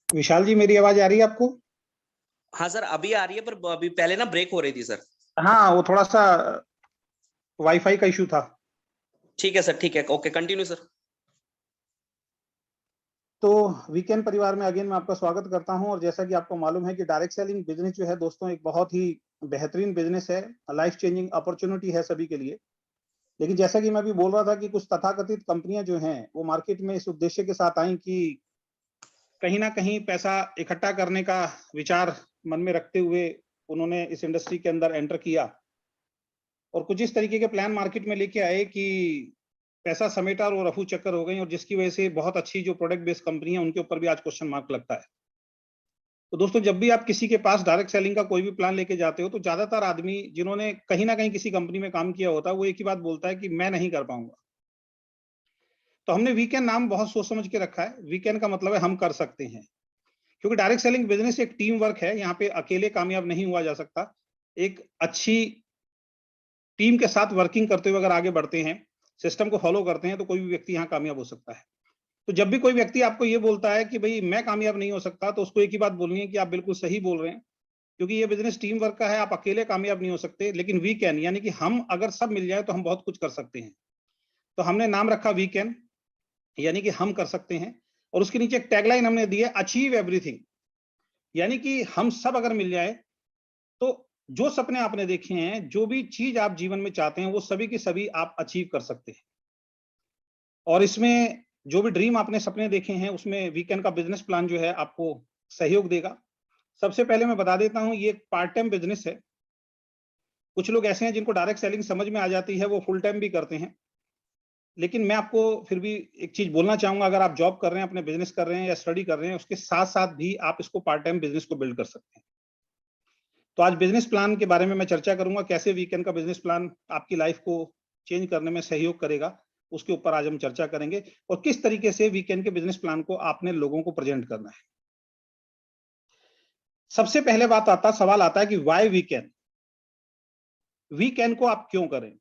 विशाल जी, मेरी आवाज आ रही है आपको? हाँ सर, अभी आ रही है, पर अभी पहले ना ब्रेक हो रही थी सर। हाँ, वो थोड़ा सा वाईफाई का इशू था। ठीक है सर, ठीक है, ओके, कंटिन्यू सर। तो वीकेंड परिवार में अगेन मैं आपका स्वागत करता हूं। और जैसा कि आपको मालूम है कि डायरेक्ट सेलिंग बिजनेस जो है दोस्तों, एक बहुत ही बेहतरीन बिजनेस है, लाइफ चेंजिंग अपॉर्चुनिटी है सभी के लिए। लेकिन जैसा कि मैं भी बोल रहा था कि कुछ तथाकथित कंपनियां जो हैं वो मार्केट में इस उद्देश्य के साथ आई कि कहीं ना कहीं पैसा इकट्ठा करने का विचार मन में रखते हुए उन्होंने इस इंडस्ट्री के अंदर एंटर किया और कुछ इस तरीके के प्लान मार्केट में लेके आए कि पैसा समेटा और वो रफू चक्कर हो गई, और जिसकी वजह से बहुत अच्छी जो प्रोडक्ट बेस्ड कंपनी है उनके ऊपर भी आज क्वेश्चन मार्क लगता है। तो दोस्तों, जब भी आप किसी के पास डायरेक्ट सेलिंग का कोई भी प्लान लेके जाते हो तो ज्यादातर आदमी जिन्होंने कहीं ना कहीं किसी कंपनी में काम किया होता है वो एक ही बात बोलता है कि मैं नहीं कर पाऊंगा। तो हमने वीकेंड नाम बहुत सोच समझ के रखा है। वीकेंड का मतलब है हम कर सकते हैं, क्योंकि डायरेक्ट सेलिंग बिजनेस एक टीम वर्क है। यहाँ पे अकेले कामयाब नहीं हुआ जा सकता। एक अच्छी टीम के साथ वर्किंग करते हुए अगर आगे बढ़ते हैं, सिस्टम को फॉलो करते हैं, तो कोई भी व्यक्ति यहाँ कामयाब हो सकता है। तो जब भी कोई व्यक्ति आपको ये बोलता है कि भाई मैं कामयाब नहीं हो सकता, तो उसको एक ही बात बोलनी है कि आप बिल्कुल सही बोल रहे हैं, क्योंकि ये बिजनेस टीम वर्क का है। आप अकेले कामयाब नहीं हो सकते, लेकिन वी कैन, यानी कि हम अगर सब मिल जाए तो हम बहुत कुछ कर सकते हैं। तो हमने नाम रखा वी कैन, यानी कि हम कर सकते हैं। और उसके नीचे एक टैगलाइन हमने दी है, अचीव एवरीथिंग, यानी कि हम सब अगर मिल जाए तो जो सपने आपने देखे हैं, जो भी चीज आप जीवन में चाहते हैं, वो सभी की सभी आप अचीव कर सकते हैं। और इसमें जो भी ड्रीम आपने सपने देखे हैं उसमें वीकेंड का बिजनेस प्लान जो है आपको सहयोग देगा। सबसे पहले मैं बता देता हूं, ये एक पार्ट टाइम बिजनेस है। कुछ लोग ऐसे हैं जिनको डायरेक्ट सेलिंग समझ में आ जाती है, वो फुल टाइम भी करते हैं। लेकिन मैं आपको फिर भी एक चीज बोलना चाहूंगा, अगर आप जॉब कर रहे हैं, अपने बिजनेस कर रहे हैं या स्टडी कर रहे हैं, उसके साथ साथ भी आप इसको पार्ट टाइम बिजनेस को बिल्ड कर सकते हैं। तो आज बिजनेस प्लान के बारे में मैं चर्चा करूंगा, कैसे वीकेंड का बिजनेस प्लान आपकी लाइफ को चेंज करने में सहयोग करेगा, उसके ऊपर आज हम चर्चा करेंगे। और किस तरीके से वीकेंड के बिजनेस प्लान को आपने लोगों को प्रेजेंट करना है। सबसे पहले सवाल आता है कि वाई वीकेंड, वीकेंड को आप क्यों करें।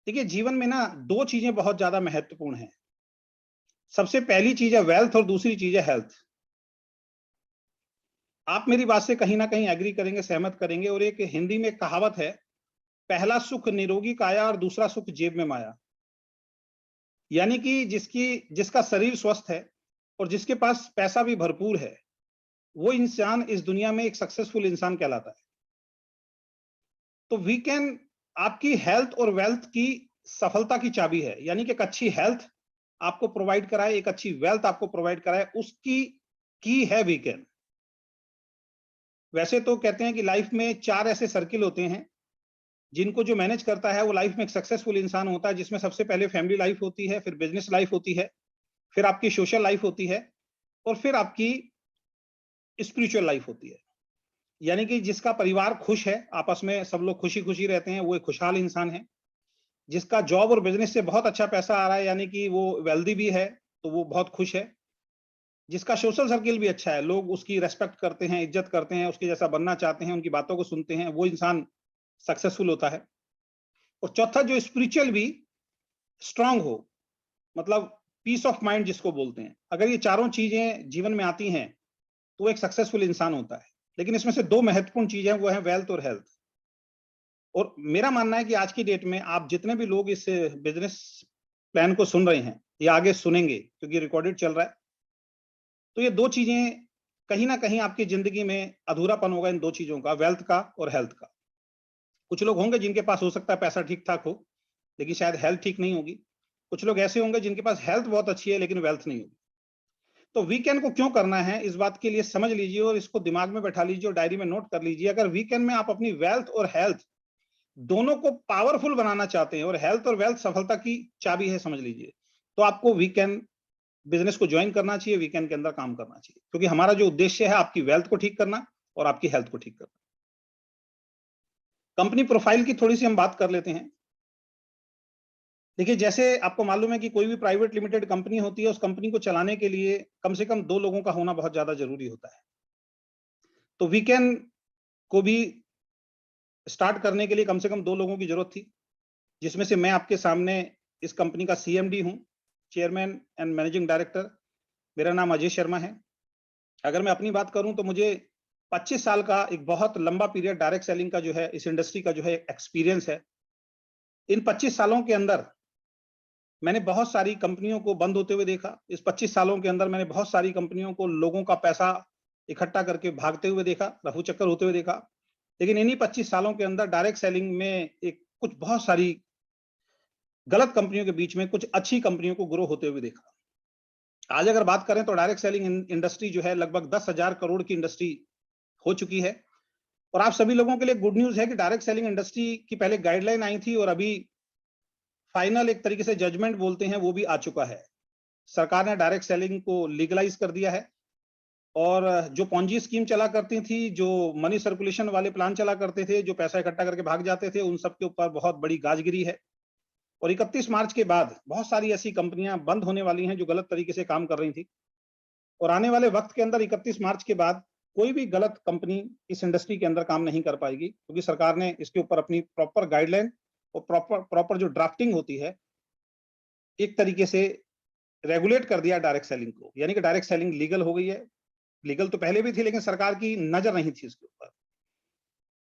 देखिए, जीवन में ना दो चीजें बहुत ज्यादा महत्वपूर्ण हैं। सबसे पहली चीज है वेल्थ और दूसरी चीज है हेल्थ। आप मेरी बात से कहीं ना कहीं एग्री करेंगे, सहमत करेंगे। और एक हिंदी में कहावत है, पहला सुख निरोगी काया और दूसरा सुख जेब में माया। यानी कि जिसका शरीर स्वस्थ है और जिसके पास पैसा भी भरपूर है, वो इंसान इस दुनिया में एक सक्सेसफुल इंसान कहलाता है। तो वीकेंड आपकी हेल्थ और वेल्थ की सफलता की चाबी है। यानी कि एक अच्छी हेल्थ आपको प्रोवाइड कराए, एक अच्छी वेल्थ आपको प्रोवाइड कराए, उसकी की है वीकेंड। वैसे तो कहते हैं कि लाइफ में चार ऐसे सर्किल होते हैं जिनको जो मैनेज करता है वो लाइफ में एक सक्सेसफुल इंसान होता है, जिसमें सबसे पहले फैमिली लाइफ होती है, फिर बिजनेस लाइफ होती है, फिर आपकी सोशल लाइफ होती है, और फिर आपकी स्पिरिचुअल लाइफ होती है। यानी कि जिसका परिवार खुश है, आपस में सब लोग खुशी खुशी रहते हैं, वो एक खुशहाल इंसान है। जिसका जॉब और बिजनेस से बहुत अच्छा पैसा आ रहा है, यानी कि वो वेल्दी भी है, तो वो बहुत खुश है। जिसका सोशल सर्किल भी अच्छा है, लोग उसकी रेस्पेक्ट करते हैं, इज्जत करते हैं, उसके जैसा बनना चाहते हैं, उनकी बातों को सुनते हैं, वो इंसान सक्सेसफुल होता है। और चौथा, जो स्पिरिचुअल भी स्ट्रांग हो, मतलब पीस ऑफ माइंड जिसको बोलते हैं, अगर ये चारों चीजें जीवन में आती हैं तो वो एक सक्सेसफुल इंसान होता है। लेकिन इसमें से दो महत्वपूर्ण चीजें, वो है वेल्थ और हेल्थ। और मेरा मानना है कि आज की डेट में आप जितने भी लोग इस बिजनेस प्लान को सुन रहे हैं या आगे सुनेंगे, क्योंकि रिकॉर्डेड चल रहा है, तो ये दो चीजें कहीं ना कहीं आपकी जिंदगी में अधूरापन होगा, इन दो चीजों का, वेल्थ का और हेल्थ का। कुछ लोग होंगे जिनके पास हो सकता है पैसा ठीक ठाक हो, लेकिन शायद हेल्थ ठीक नहीं होगी। कुछ लोग ऐसे होंगे जिनके पास हेल्थ बहुत अच्छी है लेकिन वेल्थ नहीं होगी। तो वीकेंड को क्यों करना है, इस बात के लिए समझ लीजिए और इसको दिमाग में बैठा लीजिए और डायरी में नोट कर लीजिए। अगर वीकेंड में आप अपनी वेल्थ और हेल्थ दोनों को पावरफुल बनाना चाहते हैं, और हेल्थ और वेल्थ सफलता की चाबी है समझ लीजिए, तो आपको वीकेंड बिजनेस को ज्वाइन करना चाहिए, वीकेंड के अंदर काम करना चाहिए। क्योंकि हमारा जो उद्देश्य है आपकी वेल्थ को ठीक करना और आपकी हेल्थ को ठीक करना। कंपनी प्रोफाइल की थोड़ी सी हम बात कर लेते हैं। देखिए, जैसे आपको मालूम है कि कोई भी प्राइवेट लिमिटेड कंपनी होती है, उस कंपनी को चलाने के लिए कम से कम दो लोगों का होना बहुत ज्यादा जरूरी होता है। तो वीकेंड को भी स्टार्ट करने के लिए कम से कम दो लोगों की जरूरत थी, जिसमें से मैं आपके सामने इस कंपनी का सीएमडी हूं, चेयरमैन एंड मैनेजिंग डायरेक्टर। मेरा नाम अजय शर्मा है। अगर मैं अपनी बात करूं तो मुझे 25 साल का एक बहुत लंबा पीरियड डायरेक्ट सेलिंग का जो है, इस इंडस्ट्री का जो है एक्सपीरियंस है। इन 25 सालों के अंदर मैंने बहुत सारी कंपनियों को बंद होते हुए देखा। इस 25 सालों के अंदर मैंने बहुत सारी कंपनियों को लोगों का पैसा इकट्ठा करके भागते हुए देखा, रफू चक्कर होते हुए देखा। लेकिन इन्हीं 25 सालों के अंदर डायरेक्ट सेलिंग में एक कुछ बहुत सारी गलत कंपनियों के बीच में कुछ अच्छी कंपनियों को ग्रो होते हुए देखा। आज अगर बात करें तो डायरेक्ट सेलिंग इंडस्ट्री जो है लगभग 10,000 करोड़ की इंडस्ट्री हो चुकी है। और आप सभी लोगों के लिए गुड न्यूज़ है कि डायरेक्ट सेलिंग इंडस्ट्री की पहले गाइडलाइन आई थी और अभी फाइनल एक तरीके से जजमेंट बोलते हैं वो भी आ चुका है। सरकार ने डायरेक्ट सेलिंग को लीगलाइज कर दिया है और जो पॉन्जी स्कीम चला करती थी, जो मनी सर्कुलेशन वाले प्लान चला करते थे, जो पैसा इकट्ठा करके भाग जाते थे, उन सब के ऊपर बहुत बड़ी गाजगिरी है। और 31 मार्च के बाद बहुत सारी ऐसी कंपनियां बंद होने वाली हैं जो गलत तरीके से काम कर रही थी। और आने वाले वक्त के अंदर 31 मार्च के बाद कोई भी गलत कंपनी इस इंडस्ट्री के अंदर काम नहीं कर पाएगी, क्योंकि सरकार ने इसके ऊपर अपनी प्रॉपर गाइडलाइन और प्रॉपर जो ड्राफ्टिंग होती है, एक तरीके से रेगुलेट कर दिया डायरेक्ट सेलिंग को। यानी कि डायरेक्ट सेलिंग लीगल हो गई है। लीगल तो पहले भी थी, लेकिन सरकार की नजर नहीं थी इसके ऊपर।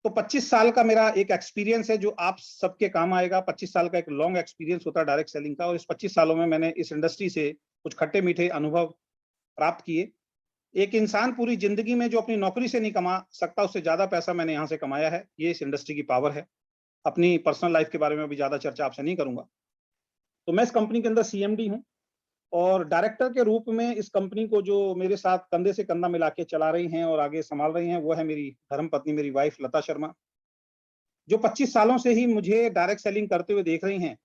तो 25 साल का मेरा एक एक्सपीरियंस है जो आप सबके काम आएगा। 25 साल का एक लॉन्ग एक्सपीरियंस होता है डायरेक्ट सेलिंग का, और इस 25 सालों में मैंने इस इंडस्ट्री से कुछ खट्टे मीठे अनुभव प्राप्त किए। एक इंसान पूरी जिंदगी में जो अपनी नौकरी से नहीं कमा सकता, उससे ज्यादा पैसा मैंने यहाँ से कमाया है। ये इस इंडस्ट्री की पावर है। अपनी पर्सनल लाइफ के बारे में भी ज्यादा चर्चा आपसे नहीं करूंगा। तो मैं इस कंपनी के अंदर सीएमडी हूँ और डायरेक्टर के रूप में इस कंपनी को जो मेरे साथ कंधे से कंधा मिला के चला रही हैं और आगे संभाल रही हैं, वो है मेरी धर्मपत्नी, मेरी वाइफ लता शर्मा, जो 25 सालों से ही मुझे डायरेक्ट सेलिंग करते हुए देख रही हैं।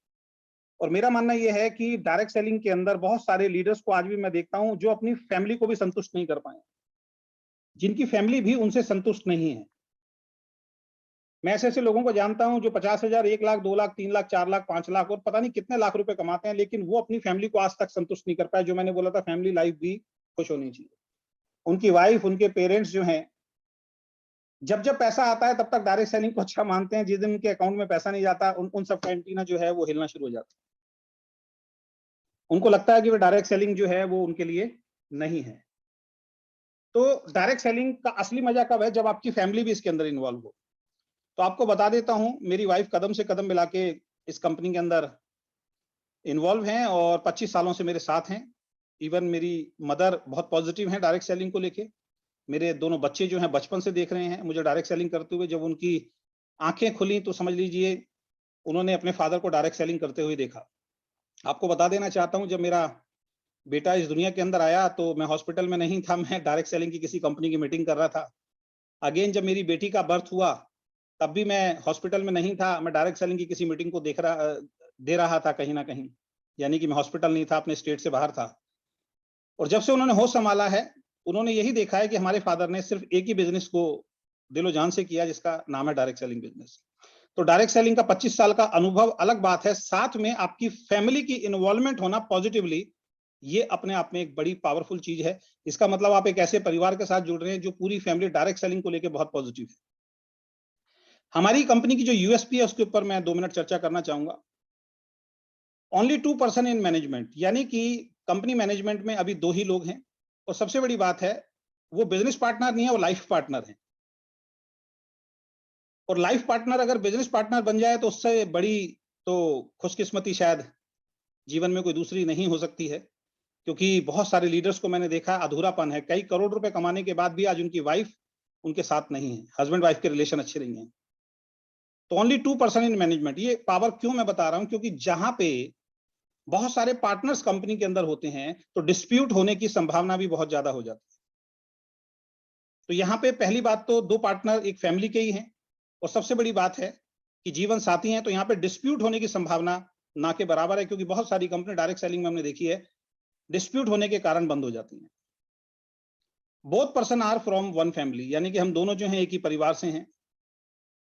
और मेरा मानना यह है कि डायरेक्ट सेलिंग के अंदर बहुत सारे लीडर्स को आज भी मैं देखता हूं जो अपनी फैमिली को भी संतुष्ट नहीं कर पाए, जिनकी फैमिली भी उनसे संतुष्ट नहीं है। मैं ऐसे लोगों को जानता हूं जो 50,000, 1 लाख, 2 लाख, 3 लाख, 4 लाख, 5 लाख और पता नहीं कितने लाख रुपए कमाते हैं, लेकिन वो अपनी फैमिली को आज तक संतुष्ट नहीं कर पाए। जो मैंने बोला था, फैमिली लाइफ भी खुश होनी चाहिए। उनकी वाइफ, उनके पेरेंट्स जो हैं, जब जब पैसा आता है तब तक डायरेक्ट सेलिंग को अच्छा मानते हैं। जिस दिन उनके अकाउंट में पैसा नहीं जाता, उन सबका एंटीना जो है वो हिलना शुरू हो जाता है। उनको लगता है कि वो डायरेक्ट सेलिंग जो है वो उनके लिए नहीं है। तो डायरेक्ट सेलिंग का असली मजा कब है? जब आपकी फैमिली भी इसके अंदर इन्वॉल्व हो। तो आपको बता देता हूं, मेरी वाइफ कदम से कदम मिला के इस कंपनी के अंदर इन्वॉल्व हैं और 25 सालों से मेरे साथ हैं। इवन मेरी मदर बहुत पॉजिटिव हैं डायरेक्ट सेलिंग को लेके। मेरे दोनों बच्चे जो हैं बचपन से देख रहे हैं मुझे डायरेक्ट सेलिंग करते हुए। जब उनकी आंखें खुली तो समझ लीजिए उन्होंने अपने फादर को डायरेक्ट सेलिंग करते हुए देखा। आपको बता देना चाहता हूं, जब मेरा बेटा इस दुनिया के अंदर आया तो मैं हॉस्पिटल में नहीं था, मैं डायरेक्ट सेलिंग की किसी कंपनी की मीटिंग कर रहा था। अगेन जब मेरी बेटी का बर्थ हुआ तब भी मैं हॉस्पिटल में नहीं था, मैं डायरेक्ट सेलिंग की किसी मीटिंग को दे रहा था कहीं ना कहीं। यानी कि मैं हॉस्पिटल नहीं था, अपने स्टेट से बाहर था। और जब से उन्होंने होश संभाला है, उन्होंने यही देखा है कि हमारे फादर ने सिर्फ एक ही बिजनेस को दिलो जान से किया, जिसका नाम है डायरेक्ट सेलिंग बिजनेस। तो डायरेक्ट सेलिंग का 25 साल का अनुभव अलग बात है, साथ में आपकी फैमिली की इन्वॉल्वमेंट होना पॉजिटिवली, ये अपने आप में एक बड़ी पावरफुल चीज है। इसका मतलब आप एक ऐसे परिवार के साथ जुड़ रहे हैं जो पूरी फैमिली डायरेक्ट सेलिंग को लेकर बहुत पॉजिटिव है। हमारी कंपनी की जो यूएसपी है उसके ऊपर मैं 2 मिनट चर्चा करना चाहूंगा। ओनली 2% इन मैनेजमेंट, यानी कि कंपनी मैनेजमेंट में अभी 2 ही लोग हैं। और सबसे बड़ी बात है, वो बिजनेस पार्टनर नहीं है, वो लाइफ पार्टनर है। और लाइफ पार्टनर अगर बिजनेस पार्टनर बन जाए तो उससे बड़ी तो खुशकिस्मती शायद जीवन में कोई दूसरी नहीं हो सकती है। क्योंकि बहुत सारे लीडर्स को मैंने देखा, अधूरापन है। कई करोड़ रुपए कमाने के बाद भी आज उनकी वाइफ उनके साथ नहीं है, हस्बैंड वाइफ के रिलेशन अच्छे नहीं है। तो ओनली 2% इन मैनेजमेंट। ये पावर क्यों मैं बता रहा हूं? क्योंकि जहां पे बहुत सारे पार्टनर्स कंपनी के अंदर होते हैं तो डिस्प्यूट होने की संभावना भी बहुत ज्यादा हो जाती है। तो यहाँ पे पहली बात तो 2 पार्टनर एक फैमिली के ही हैं। और सबसे बड़ी बात है कि जीवन साथी हैं, तो यहाँ पे डिस्प्यूट होने की संभावना ना के बराबर है। क्योंकि बहुत सारी कंपनी डायरेक्ट सेलिंग में हमने देखी है, डिस्प्यूट होने के कारण बंद हो जाती हैं। Both person are from one family, यानी कि हम दोनों जो हैं एक ही परिवार से हैं।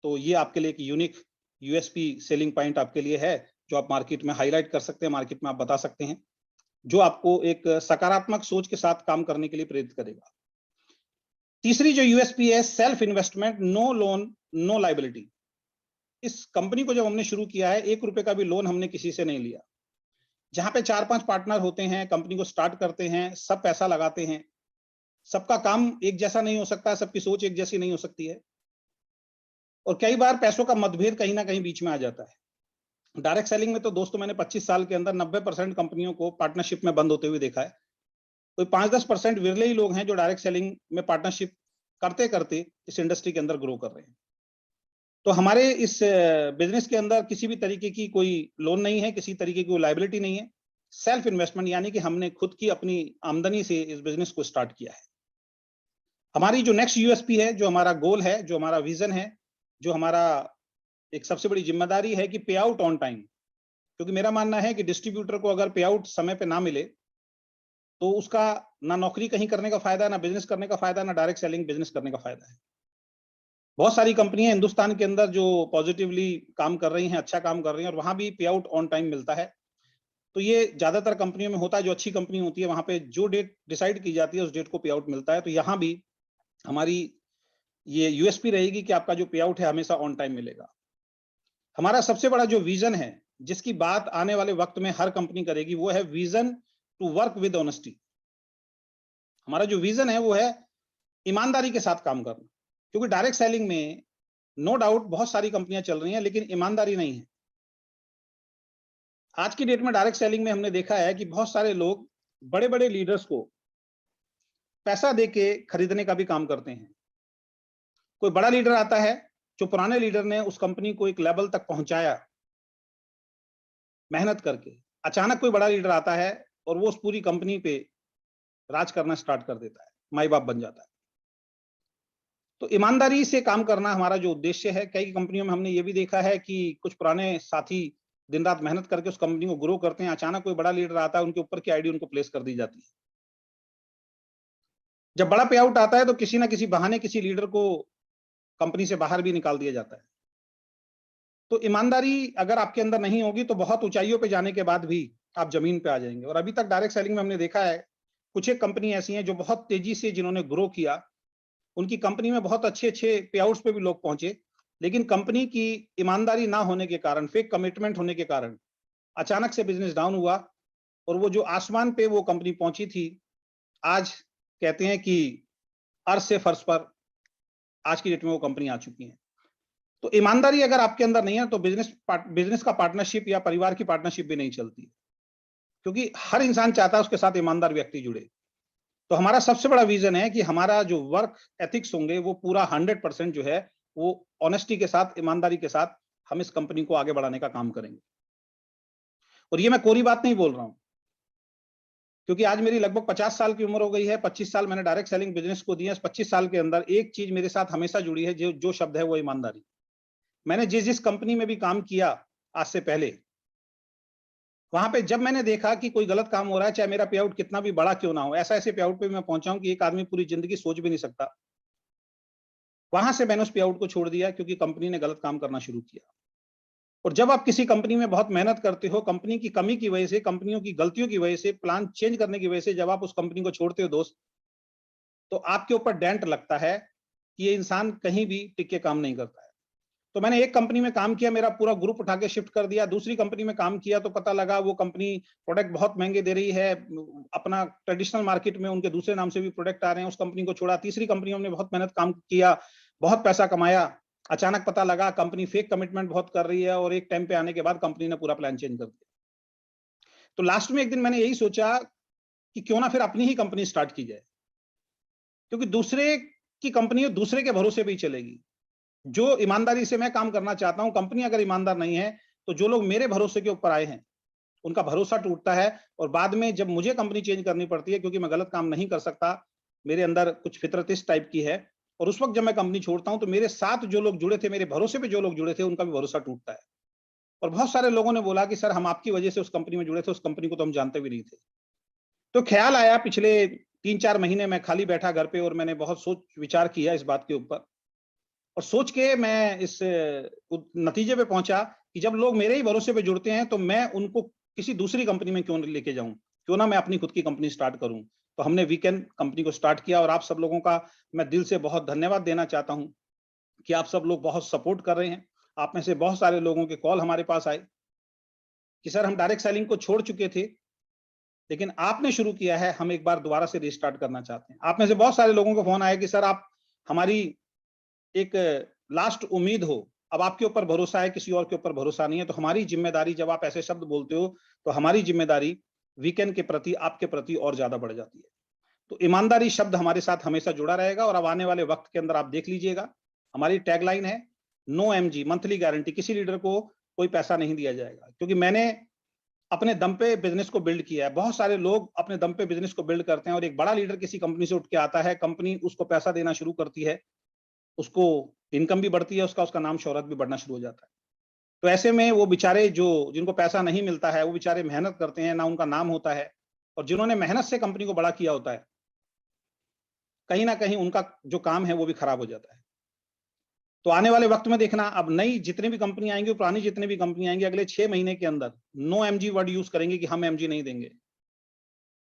तो ये आपके लिए एक यूनिक यूएसपी सेलिंग पॉइंट आपके लिए है, जो आप मार्केट में हाईलाइट कर सकते हैं, मार्केट में आप बता सकते हैं, जो आपको एक सकारात्मक सोच के साथ काम करने के लिए प्रेरित करेगा। तीसरी जो यूएसपी है, self investment, no loan, no liability. इस कंपनी को जब हमने शुरू किया है, 1 रुपए का भी लोन हमने किसी से नहीं लिया। जहां पे 4-5 पार्टनर होते हैं, कंपनी को स्टार्ट करते हैं, सब पैसा लगाते हैं, सबका काम एक जैसा नहीं हो सकता, सबकी सोच एक जैसी नहीं हो सकती है, और कई बार पैसों का मतभेद कहीं ना कहीं बीच में आ जाता है। डायरेक्ट सेलिंग में तो दोस्तों मैंने 25 साल के अंदर 90% कंपनियों को पार्टनरशिप में बंद होते हुए देखा है। कोई 5-10% विरले ही लोग हैं जो डायरेक्ट सेलिंग में पार्टनरशिप करते करते इस इंडस्ट्री के अंदर ग्रो कर रहे हैं। तो हमारे इस बिजनेस के अंदर किसी भी तरीके की कोई लोन नहीं है, किसी तरीके की कोई लायबिलिटी नहीं है। सेल्फ इन्वेस्टमेंट, यानी कि हमने खुद की अपनी आमदनी से इस बिजनेस को स्टार्ट किया है। हमारी जो नेक्स्ट यूएसपी है, जो हमारा गोल है, जो हमारा विजन है, जो हमारा एक सबसे बड़ी जिम्मेदारी है कि पे आउट ऑन टाइम। क्योंकि मेरा मानना है कि डिस्ट्रीब्यूटर को अगर पे आउट समय पे ना मिले तो उसका ना नौकरी कहीं करने का फायदा, ना बिजनेस करने का फायदा, ना डायरेक्ट सेलिंग बिजनेस करने का फायदा है। बहुत सारी कंपनियां हिंदुस्तान के अंदर जो पॉजिटिवली काम कर रही हैं, अच्छा काम कर रही हैं, और वहां भी पे आउट ऑन टाइम मिलता है। तो ये ज्यादातर कंपनियों में होता है, जो अच्छी कंपनी होती है वहां पे जो डेट डिसाइड की जाती है उस डेट को पे आउट मिलता है। तो यहाँ भी हमारी ये यूएसपी रहेगी कि आपका जो पे आउट है हमेशा ऑन टाइम मिलेगा। हमारा सबसे बड़ा जो विजन है, जिसकी बात आने वाले वक्त में हर कंपनी करेगी, वो है vision to work with honesty. हमारा जो विजन है वो है ईमानदारी के साथ काम करना। क्योंकि डायरेक्ट सेलिंग में नो डाउट बहुत सारी कंपनियां चल रही हैं, लेकिन ईमानदारी नहीं है। आज की डेट में डायरेक्ट सेलिंग में हमने देखा है कि बहुत सारे लोग बड़े बड़े लीडर्स को पैसा देके खरीदने का भी काम करते हैं। कोई बड़ा लीडर आता है, जो पुराने लीडर ने उस कंपनी को एक लेवल तक पहुंचाया मेहनत करके, अचानक कोई बड़ा लीडर आता है और वो उस पूरी कंपनी पे राज करना स्टार्ट कर देता है, माई बाप बन जाता है। तो ईमानदारी से काम करना हमारा जो उद्देश्य है। कई कंपनियों में हमने ये भी देखा है कि कुछ पुराने साथी दिन रात मेहनत करके उस कंपनी को ग्रो करते हैं, अचानक कोई बड़ा लीडर आता है, उनके ऊपर की आईडी उनको प्लेस कर दी जाती है। जब बड़ा पे आउट आता है तो किसी ना किसी बहाने किसी लीडर को कंपनी से बाहर भी निकाल दिया जाता है। तो ईमानदारी अगर आपके अंदर नहीं होगी तो बहुत ऊंचाइयों पे जाने के बाद भी आप जमीन पे आ जाएंगे। और अभी तक डायरेक्ट सेलिंग में हमने देखा है कुछ एक कंपनी ऐसी हैं जो बहुत तेजी से जिन्होंने ग्रो किया, उनकी कंपनी में बहुत अच्छे अच्छे पे आउट्स पे भी लोग पहुंचे, लेकिन कंपनी की ईमानदारी ना होने के कारण, फेक कमिटमेंट होने के कारण अचानक से बिजनेस डाउन हुआ, और वो जो आसमान पे वो कंपनी पहुंची थी, आज कहते हैं कि अर्श से फर्श पर आज की डेट में वो कंपनी आ चुकी है। तो ईमानदारी अगर आपके अंदर नहीं है तो बिजनेस का पार्टनरशिप या परिवार की पार्टनरशिप भी नहीं चलती, क्योंकि हर इंसान चाहता है उसके साथ ईमानदार व्यक्ति जुड़े। तो हमारा सबसे बड़ा विजन है कि हमारा जो वर्क एथिक्स होंगे वो पूरा 100% जो है वो ऑनेस्टी के साथ, ईमानदारी के साथ हम इस कंपनी को आगे बढ़ाने का काम करेंगे। और ये मैं कोरी बात नहीं बोल रहा हूं, क्योंकि आज मेरी लगभग 50 साल की उम्र हो गई है। 25 साल मैंने डायरेक्ट सेलिंग बिजनेस को दिया। 25 साल के अंदर एक चीज मेरे साथ हमेशा जुड़ी है, जो शब्द है वो ईमानदारी। मैंने जिस कंपनी में भी काम किया आज से पहले, वहां पे जब मैंने देखा कि कोई गलत काम हो रहा है, चाहे मेरा पे आउट कितना भी बड़ा क्यों ना हो, ऐसा ऐसे पे आउट पे मैं पहुंचा हूं कि एक आदमी पूरी जिंदगी सोच भी नहीं सकता, वहां से मैंने उस पे आउट को छोड़ दिया क्योंकि कंपनी ने गलत काम करना शुरू किया। और जब आप किसी कंपनी में बहुत मेहनत करते हो, कंपनी की कमी की वजह से, कंपनियों की गलतियों की वजह से, प्लान चेंज करने की वजह से जब आप उस कंपनी को छोड़ते हो दोस्त, तो आपके ऊपर डेंट लगता है कि ये इंसान कहीं भी टिक के काम नहीं करता है। तो मैंने एक कंपनी में काम किया, मेरा पूरा ग्रुप उठा के शिफ्ट कर दिया। दूसरी कंपनी में काम किया तो पता लगा वो कंपनी प्रोडक्ट बहुत महंगे दे रही है, अपना ट्रेडिशनल मार्केट में उनके दूसरे नाम से भी प्रोडक्ट आ रहे हैं, उस कंपनी को छोड़ा। तीसरी कंपनी में हमने बहुत मेहनत काम किया, बहुत पैसा कमाया, अचानक पता लगा कंपनी फेक कमिटमेंट बहुत कर रही है, और एक टाइम पे आने के बाद कंपनी ने पूरा प्लान चेंज कर दिया। तो लास्ट में एक दिन मैंने यही सोचा कि क्यों ना फिर अपनी ही कंपनी स्टार्ट की जाए, क्योंकि दूसरे की कंपनी दूसरे के भरोसे पे ही चलेगी। जो ईमानदारी से मैं काम करना चाहता हूं, कंपनी अगर ईमानदार नहीं है तो जो लोग मेरे भरोसे के ऊपर आए हैं उनका भरोसा टूटता है, और बाद में जब मुझे कंपनी चेंज करनी पड़ती है, क्योंकि मैं गलत काम नहीं कर सकता, मेरे अंदर कुछ फितरत इस टाइप की है, और उस वक्त जब मैं कंपनी छोड़ता हूं तो मेरे साथ जो लोग जुड़े थे, मेरे भरोसे पे जो लोग जुड़े थे, उनका भी भरोसा टूटता है। और बहुत सारे लोगों ने बोला कि सर हम आपकी वजह से उस कंपनी में जुड़े थे, उस कंपनी को तो हम जानते भी नहीं थे। तो ख्याल आया, पिछले 3-4 महीने मैं खाली बैठा घर पे और मैंने बहुत सोच विचार किया इस बात के ऊपर, और सोच के मैं इस नतीजे पे पहुंचा कि जब लोग मेरे ही भरोसे पे जुड़ते हैं तो मैं उनको किसी दूसरी कंपनी में क्यों लेके जाऊं, क्यों ना मैं अपनी खुद की कंपनी स्टार्ट करूं। तो हमने वीकेंड कंपनी को स्टार्ट किया, और आप सब लोगों का मैं दिल से बहुत धन्यवाद देना चाहता हूं कि आप सब लोग बहुत सपोर्ट कर रहे हैं। आप में से बहुत सारे लोगों के कॉल हमारे पास आए कि सर हम डायरेक्ट सेलिंग को छोड़ चुके थे, लेकिन आपने शुरू किया है, हम एक बार दोबारा से रिस्टार्ट करना चाहते हैं। आप में से बहुत सारे लोगों को फोन आया कि सर आप हमारी एक लास्ट उम्मीद हो, अब आपके ऊपर भरोसा है, किसी और के ऊपर भरोसा नहीं है। तो हमारी जिम्मेदारी, जब आप ऐसे शब्द बोलते हो तो हमारी जिम्मेदारी वीकेंड के प्रति, आपके प्रति और ज्यादा बढ़ जाती है। तो ईमानदारी शब्द हमारे साथ हमेशा जुड़ा रहेगा। और अब आने वाले वक्त के अंदर आप देख लीजिएगा, हमारी टैगलाइन है नो एमजी, मंथली गारंटी। किसी लीडर को कोई पैसा नहीं दिया जाएगा, क्योंकि मैंने अपने दम पे बिजनेस को बिल्ड किया है। बहुत सारे लोग अपने दम पे बिजनेस को बिल्ड करते हैं, और एक बड़ा लीडर किसी कंपनी से उठ के आता है, कंपनी उसको पैसा देना शुरू करती है, उसको इनकम भी बढ़ती है, उसका नाम शोहरत भी बढ़ना शुरू हो जाता है। तो ऐसे में वो बेचारे जो, जिनको पैसा नहीं मिलता है, वो बेचारे मेहनत करते हैं, ना उनका नाम होता है, और जिन्होंने मेहनत से कंपनी को बड़ा किया होता है, कहीं ना कहीं उनका जो काम है वो भी खराब हो जाता है। तो आने वाले वक्त में देखना, अब नई जितनी भी कंपनी आएंगी, पुरानी जितनी भी कंपनी आएंगी, अगले 6 महीने के अंदर नो एमजी वर्ड यूज करेंगे कि हम एमजी नहीं देंगे,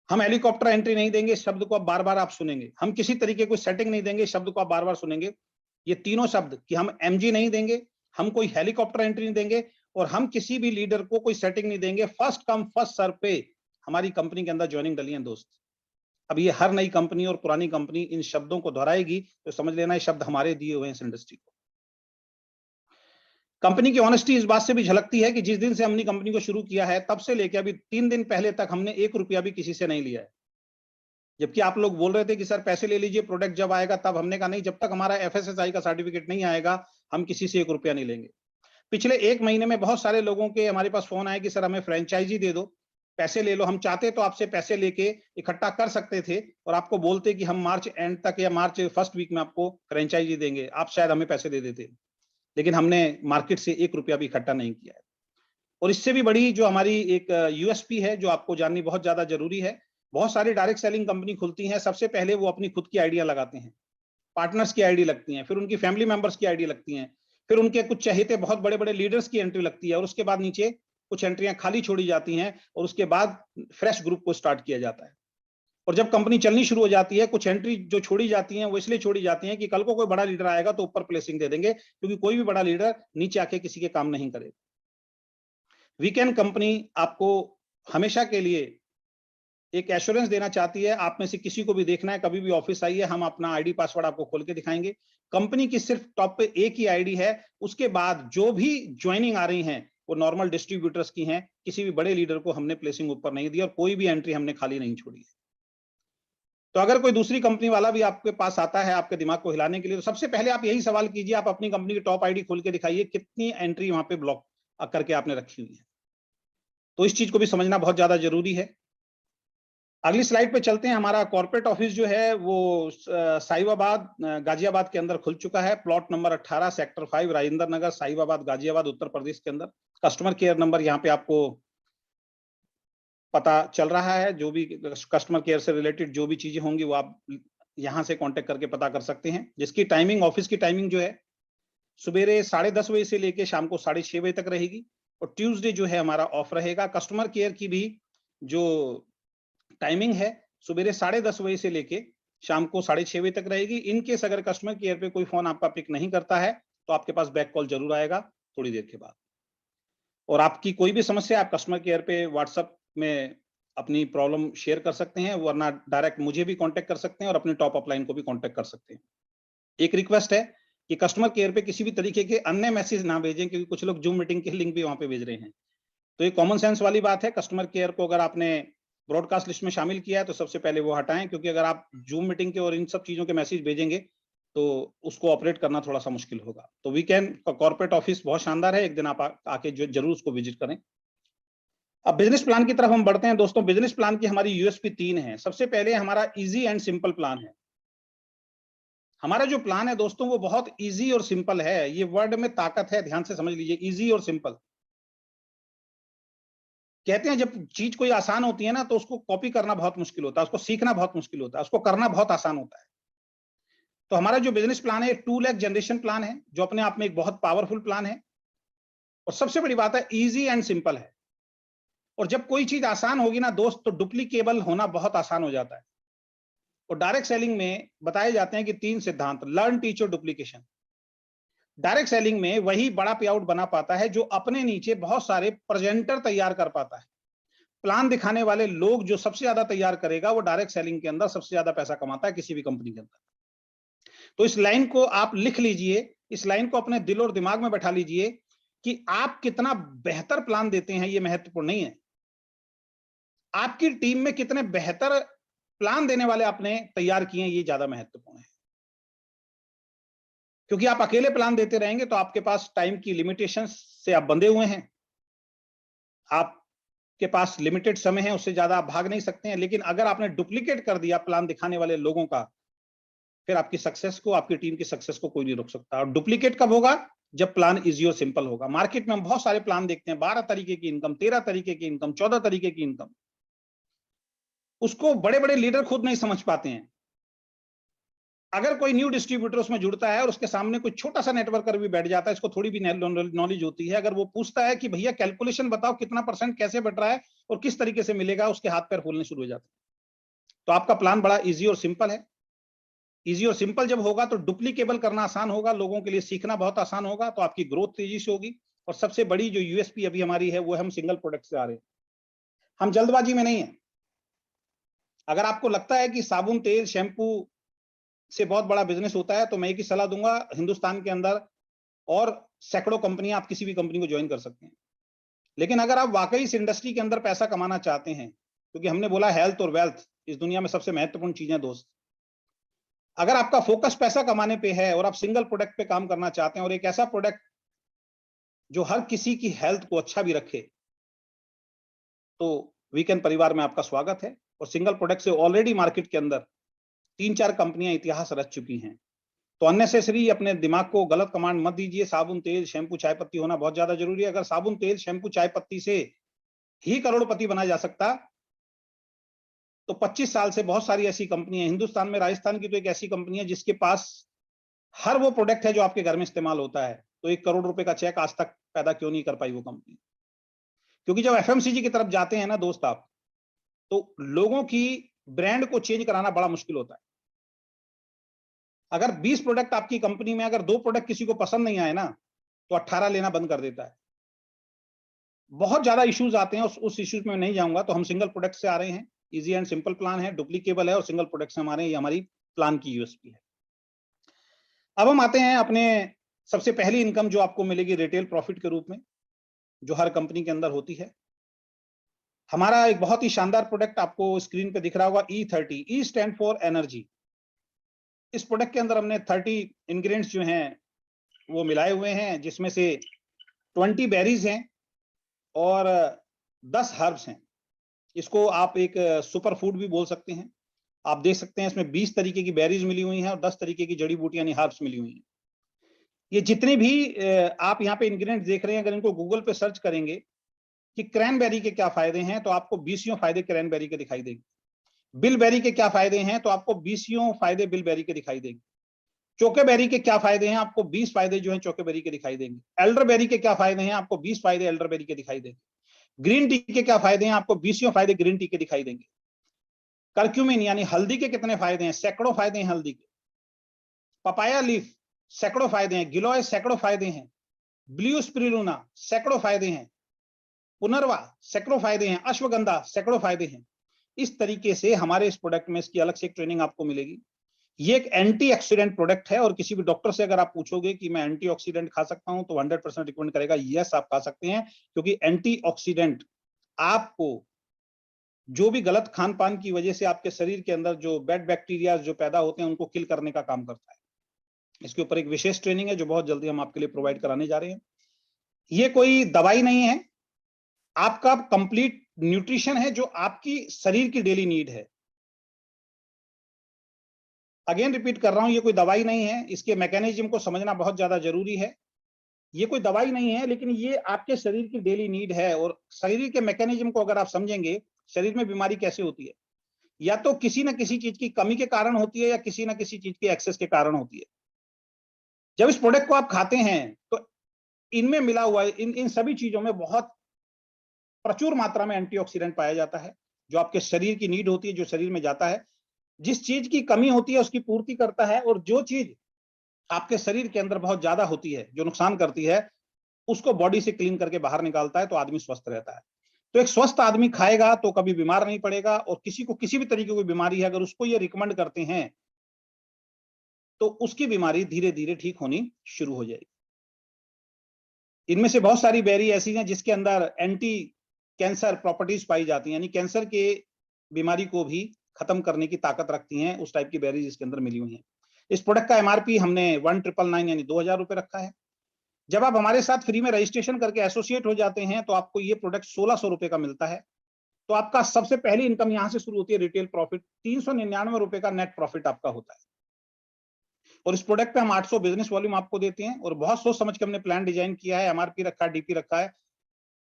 हम हेलीकॉप्टर एंट्री नहीं देंगे, शब्द को अब बार बार आप सुनेंगे। हम किसी तरीके कोई सेटिंग नहीं देंगे, शब्द को आप बार बार सुनेंगे। ये तीनों शब्द कि हम एमजी नहीं देंगे, हम कोई हेलीकॉप्टर एंट्री नहीं देंगे, और हम किसी भी लीडर को कोई सेटिंग नहीं देंगे। फर्स्ट कम फर्स्ट सर्व पे हमारी कंपनी के अंदर ज्वाइनिंग डली है दोस्त। अब ये हर नई कंपनी और पुरानी कंपनी इन शब्दों को दोहराएगी, तो समझ लेना ये शब्द हमारे दिए हुए हैं इस इंडस्ट्री को। कंपनी की ऑनेस्टी इस बात से भी झलकती है कि जिस दिन से हमने कंपनी को शुरू किया है, तब से लेकर अभी 3 दिन पहले तक हमने 1 रुपया भी किसी से नहीं लिया है। जबकि आप लोग बोल रहे थे कि सर पैसे ले लीजिए, प्रोडक्ट जब आएगा तब। हमने कहा नहीं, जब तक हमारा FSSAI का सर्टिफिकेट नहीं आएगा, हम किसी से 1 रुपया नहीं लेंगे। पिछले 1 महीने में बहुत सारे लोगों के हमारे पास फोन आए कि सर हमें फ्रेंचाइजी दे दो, पैसे ले लो। हम चाहते तो आपसे पैसे लेके इकट्ठा कर सकते थे, और आपको बोलते कि हम मार्च एंड तक या मार्च फर्स्ट वीक में आपको फ्रेंचाइजी देंगे, आप शायद हमें पैसे दे देते। लेकिन हमने मार्केट से 1 रुपया भी इकट्ठा नहीं किया है। और इससे भी बड़ी जो हमारी एक USP है, जो आपको जाननी बहुत ज्यादा जरूरी है, बहुत सारी डायरेक्ट सेलिंग कंपनी खुलती हैं, सबसे पहले वो अपनी खुद की आइडिया लगाते हैं, पार्टनर्स की आईडी लगती हैं, फिर उनकी फैमिली मेंबर्स की आईडी लगती हैं, फिर उनके कुछ चहेते बहुत बड़े बड़े लीडर्स की एंट्री लगती है, और उसके बाद नीचे कुछ एंट्रियां खाली छोड़ी जाती हैं, और उसके बाद फ्रेश ग्रुप को स्टार्ट किया जाता है। और जब कंपनी चलनी शुरू हो जाती है, कुछ एंट्री जो छोड़ी जाती हैं वो इसलिए छोड़ी जाती हैं कि कल को कोई बड़ा लीडर आएगा तो ऊपर प्लेसिंग दे देंगे, क्योंकि कोई भी बड़ा लीडर नीचे आके किसी के काम नहीं करेगा। वीकेंड कंपनी आपको हमेशा के लिए एक एश्योरेंस देना चाहती है। आप में से किसी को भी देखना है, कभी भी ऑफिस आइए, हम अपना आईडी पासवर्ड आपको खोल के दिखाएंगे। कंपनी की सिर्फ टॉप पे एक ही आईडी है, उसके बाद जो भी ज्वाइनिंग आ रही हैं वो नॉर्मल डिस्ट्रीब्यूटर्स की हैं। किसी भी बड़े लीडर को हमने प्लेसिंग ऊपर नहीं दी, और कोई भी एंट्री हमने खाली नहीं छोड़ी है। तो अगर कोई दूसरी कंपनी वाला भी आपके पास आता है आपके दिमाग को हिलाने के लिए, तो सबसे पहले आप यही सवाल कीजिए, आप अपनी कंपनी की टॉप आईडी खोल के दिखाइए, कितनी एंट्री वहां पे ब्लॉक करके आपने रखी हुई है। तो इस चीज को भी समझना बहुत ज्यादा जरूरी है। अगली स्लाइड पे चलते हैं। हमारा कॉर्पोरेट ऑफिस जो है वो साहिबाबाद गाजियाबाद के अंदर खुल चुका है। Plot number 18 sector 5 Rajendra Nagar, Sahibabad Ghaziabad, Uttar Pradesh के अंदर। कस्टमर केयर नंबर यहाँ पे आपको पता चल रहा है। जो भी कस्टमर केयर से रिलेटेड जो भी चीजें होंगी वो आप यहाँ से कांटेक्ट करके पता कर सकते हैं। जिसकी टाइमिंग, ऑफिस की टाइमिंग जो है सुबेरे 10:30 बजे से लेके शाम को 6:30 बजे तक रहेगी, और ट्यूसडे जो है हमारा ऑफ रहेगा। कस्टमर केयर की भी जो टाइमिंग है सुबेरे 10:30 बजे से लेके शाम को 6:30 बजे तक रहेगी। इनकेस अगर कस्टमर केयर पे कोई फोन आपका पिक नहीं करता है तो आपके पास बैक कॉल जरूर आएगा थोड़ी देर के बाद। और आपकी कोई भी समस्या आप कस्टमर केयर पे व्हाट्सएप में अपनी प्रॉब्लम शेयर कर सकते हैं, वरना डायरेक्ट मुझे भी कांटेक्ट कर सकते हैं और अपनी टॉप अपलाइन को भी कांटेक्ट कर सकते हैं। एक रिक्वेस्ट है कि कस्टमर केयर पे किसी भी तरीके के अन्य मैसेज ना भेजें, क्योंकि कुछ लोग जूम मीटिंग के लिंक भी वहां पे भेज रहे हैं। तो ये कॉमन सेंस वाली बात है। कस्टमर केयर को अगर आपने ब्रॉडकास्ट लिस्ट में शामिल किया है तो सबसे पहले वो हटाएं, क्योंकि अगर आप जूम मीटिंग के और इन सब चीजों के मैसेज भेजेंगे तो उसको ऑपरेट करना थोड़ा सा मुश्किल होगा। तो वीकेंड का कॉर्पोरेट ऑफिस बहुत शानदार है, एक दिन आप आके जरूर उसको विजिट करें। अब बिजनेस प्लान की तरफ हम बढ़ते हैं दोस्तों। बिजनेस प्लान की हमारी USP 3 है। सबसे पहले हमारा इजी एंड सिंपल प्लान है। हमारा जो प्लान है दोस्तों वो बहुत इजी और सिंपल है। ये वर्ड में ताकत है, ध्यान से समझ लीजिए, इजी और सिंपल। कहते हैं जब चीज कोई आसान होती है ना तो उसको कॉपी करना बहुत मुश्किल होता है, उसको सीखना बहुत मुश्किल होता है, उसको करना बहुत आसान होता है। तो हमारा जो बिजनेस प्लान है 2 लाख जनरेशन प्लान है, जो अपने आप में एक बहुत पावरफुल प्लान है। और सबसे बड़ी बात है इजी एंड सिंपल है। और जब कोई चीज आसान होगी ना दोस्त तो डुप्लीकेबल होना बहुत आसान हो जाता है। और डायरेक्ट सेलिंग में बताए जाते हैं कि 3 सिद्धांत, लर्न, टीच और डुप्लीकेशन। डायरेक्ट सेलिंग में वही बड़ा पे आउट बना पाता है जो अपने नीचे बहुत सारे प्रेजेंटर तैयार कर पाता है। प्लान दिखाने वाले लोग जो सबसे ज्यादा तैयार करेगा वो डायरेक्ट सेलिंग के अंदर सबसे ज्यादा पैसा कमाता है किसी भी कंपनी के अंदर। तो इस लाइन को आप लिख लीजिए, इस लाइन को अपने दिल और दिमाग में बैठा लीजिए कि आप कितना बेहतर प्लान देते हैं, ये महत्वपूर्ण नहीं है। आपकी टीम में कितने बेहतर प्लान देने वाले आपने तैयार किए हैं, ये ज्यादा महत्वपूर्ण है। क्योंकि आप अकेले प्लान देते रहेंगे तो आपके पास टाइम की लिमिटेशंस से आप बंधे हुए हैं, आपके पास लिमिटेड समय है, उससे ज्यादा आप भाग नहीं सकते हैं। लेकिन अगर आपने डुप्लीकेट कर दिया प्लान दिखाने वाले लोगों का, फिर आपकी सक्सेस को, आपकी टीम की सक्सेस को कोई नहीं रोक सकता। और डुप्लीकेट कब होगा? जब प्लान इजी और सिंपल होगा। मार्केट में हम बहुत सारे प्लान देखते हैं, 12 तरीके की इनकम, 13 तरीके की इनकम, 14 तरीके की इनकम। उसको बड़े बड़े लीडर खुद नहीं समझ पाते हैं। अगर कोई न्यू डिस्ट्रीब्यूटर उसमें जुड़ता है और उसके सामने कोई छोटा सा नेटवर्कर भी बैठ जाता है, इसको थोड़ी भी नॉलेज होती है, अगर वो पूछता है कि भैया कैलकुलेशन बताओ कितना % कैसे बढ़ रहा है और किस तरीके से मिलेगा, उसके हाथ पैर फूलने शुरू हो जाते हैं। तो आपका प्लान बड़ा इजी और सिंपल है। इजी और सिंपल जब होगा तो डुप्लीकेबल करना आसान होगा, लोगों के लिए सीखना बहुत आसान होगा, तो आपकी ग्रोथ तेजी से होगी। और सबसे बड़ी जो यूएसपी अभी हमारी है वो हम सिंगल प्रोडक्ट से आ रहे हैं, हम जल्दबाजी में नहीं है। अगर आपको लगता है कि साबुन, तेल, शैम्पू से बहुत बड़ा बिजनेस होता है, तो मैं एक ही सलाह दूंगा, हिंदुस्तान के अंदर और सैकड़ों कंपनियां, आप किसी भी कंपनी को ज्वाइन कर सकते हैं। लेकिन अगर आप वाकई इस इंडस्ट्री के अंदर पैसा कमाना चाहते हैं, क्योंकि हमने बोला हेल्थ और वेल्थ इस दुनिया में सबसे महत्वपूर्ण चीजें दोस्त, अगर आपका फोकस पैसा कमाने पे है और आप सिंगल प्रोडक्ट पे काम करना चाहते हैं और एक ऐसा प्रोडक्ट जो हर किसी की हेल्थ को अच्छा भी रखे, तो वीकेंड परिवार में आपका स्वागत है। और सिंगल प्रोडक्ट से ऑलरेडी मार्केट के अंदर 3-4 कंपनियां इतिहास रच चुकी हैं। तो अननेसेसरी अपने दिमाग को गलत कमांड मत दीजिए। साबुन, तेल, शैम्पू, चाय पत्ती होना बहुत ज्यादा जरूरी है। अगर साबुन, तेल, शैम्पू, चाय पत्ती से ही करोड़पति बना जा सकता, तो 25 साल से बहुत सारी ऐसी कंपनियां हिंदुस्तान में, राजस्थान की तो एक ऐसी कंपनी है जिसके पास हर वो प्रोडक्ट है जो आपके घर में इस्तेमाल होता है। तो 1 करोड़ रुपए का चेक आज तक पैदा क्यों नहीं कर पाई वो कंपनी? क्योंकि जब एफएमसीजी की तरफ जाते हैं ना दोस्त आप, तो लोगों की ब्रांड को चेंज कराना बड़ा मुश्किल होता है। अगर 20 प्रोडक्ट आपकी कंपनी में, अगर 2 प्रोडक्ट किसी को पसंद नहीं आए ना, तो 18 लेना बंद कर देता है। बहुत ज्यादा इश्यूज आते हैं, उस इश्यूज में नहीं जाऊंगा। तो हम सिंगल प्रोडक्ट से आ रहे हैं, इजी एंड सिंपल प्लान है, डुप्लीकेबल है और सिंगल प्रोडक्ट से हमारे, ये हमारी प्लान की यूएसपी है। अब हम आते हैं अपने सबसे पहली इनकम जो आपको मिलेगी रिटेल प्रॉफिट के रूप में, जो हर कंपनी के अंदर होती है। हमारा एक बहुत ही शानदार प्रोडक्ट आपको स्क्रीन पे दिख रहा होगा, E30। E stand for energy. इस प्रोडक्ट के अंदर हमने 30 इंग्रेडिएंट्स जो हैं वो मिलाए हुए हैं, जिसमें से 20 बेरीज हैं और 10 हर्ब्स हैं। इसको आप एक सुपर फूड भी बोल सकते हैं। आप देख सकते हैं इसमें 20 तरीके की बेरीज मिली हुई हैं और 10 तरीके की जड़ी बूटियां यानी हर्ब्स मिली हुई हैं। ये जितने भी आप यहाँ पे इंग्रेडिएंट्स देख रहे हैं, अगर इनको गूगल पे सर्च करेंगे कि क्रैनबेरी के क्या फायदे हैं, तो आपको 20 फायदे क्रैनबेरी के दिखाई देंगे। बिलबेरी के क्या फायदे हैं, तो आपको 20 फायदे बिलबेरी के दिखाई देंगे। चोकेबेरी के क्या फायदे हैं, आपको 20 फायदे जो हैं चोकेबेरी के दिखाई देंगे। एल्डरबेरी के क्या फायदे हैं, आपको 20 फायदे एल्डरबेरी के दिखाई देंगे। ग्रीन टी के क्या फायदे हैं, आपको 20 फायदे ग्रीन टी के दिखाई देंगे। कर्क्यूमिन यानी हल्दी के कितने फायदे हैं, सैकड़ों फायदे हैं हल्दी के। पपाया लीफ, सैकड़ों फायदे हैं। गिलोय, सैकड़ों फायदे हैं। ब्लू स्पिरुलिना, सैकड़ों फायदे हैं। पुनर्वा, सैकड़ों फायदे हैं। अश्वगंधा, सैकड़ों फायदे हैं। इस तरीके से हमारे इस प्रोडक्ट में इसकी अलग से एक ट्रेनिंग आपको मिलेगी। ये एक एंटीऑक्सीडेंट प्रोडक्ट है और किसी भी डॉक्टर से अगर आप पूछोगे कि मैं एंटीऑक्सीडेंट खा सकता हूं, तो 100% रिकमेंड करेगा यस आप खा सकते हैं, क्योंकि एंटीऑक्सीडेंट आपको जो भी गलत खान पान की वजह से आपके शरीर के अंदर जो बैड बैक्टीरिया जो पैदा होते हैं उनको किल करने का काम करता है। इसके ऊपर एक विशेष ट्रेनिंग है जो बहुत जल्दी हम आपके लिए प्रोवाइड कराने जा रहे हैं। ये कोई दवाई नहीं है, आपका कंप्लीट न्यूट्रिशन है जो आपकी शरीर की डेली नीड है। अगेन रिपीट कर रहा हूं, ये कोई दवाई नहीं है, इसके मैकेनिज्म को समझना बहुत ज्यादा जरूरी है। ये कोई दवाई नहीं है, लेकिन ये आपके शरीर की डेली नीड है। और शरीर के मैकेनिज्म को अगर आप समझेंगे, शरीर में बीमारी कैसे होती है, या तो किसी ना किसी चीज की कमी के कारण होती है या किसी ना किसी चीज के एक्सेस के कारण होती है। जब इस प्रोडक्ट को आप खाते हैं तो इनमें मिला हुआ इन सभी चीजों में बहुत प्रचुर मात्रा में एंटीऑक्सीडेंट पाया जाता है, जो आपके शरीर की नीड होती है, जो शरीर में जाता है। जिस चीज की कमी होती है उसकी पूर्ति करता है, और जो चीज आपके शरीर के अंदर बहुत ज्यादा होती है, जो नुकसान करती है, उसको बॉडी से क्लीन करके बाहर निकालता है, तो आदमी स्वस्थ रहता है। तो एक स्वस्थ आदमी खाएगा तो कभी बीमार नहीं पड़ेगा, और किसी को किसी भी तरीके की बीमारी है, अगर उसको ये रिकमेंड करते हैं तो उसकी बीमारी धीरे धीरे ठीक होनी शुरू हो जाएगी। इनमें से बहुत सारी बेरी ऐसी हैं जिसके अंदर एंटी कैंसर प्रॉपर्टीज पाई जाती हैं, यानी कैंसर के बीमारी को भी खत्म करने की ताकत रखती हैं उस टाइप की बेरीज इसके अंदर मिली हुई हैं। इस प्रोडक्ट का एमआरपी हमने 1999 यानी 2000 रुपए रखा है। जब आप हमारे साथ फ्री में रजिस्ट्रेशन करके एसोसिएट हो जाते हैं तो आपको ये प्रोडक्ट 1600 रुपए का मिलता है। तो आपका सबसे पहली इनकम यहां से शुरू होती है, रिटेल प्रॉफिट 399 रुपए का नेट प्रॉफिट आपका होता है। और इस प्रोडक्ट पे हम 800 बिजनेस वॉल्यूम आपको देते हैं, और बहुत सोच समझ के हमने प्लान डिजाइन किया है, एमआरपी रखा है, डीपी रखा है।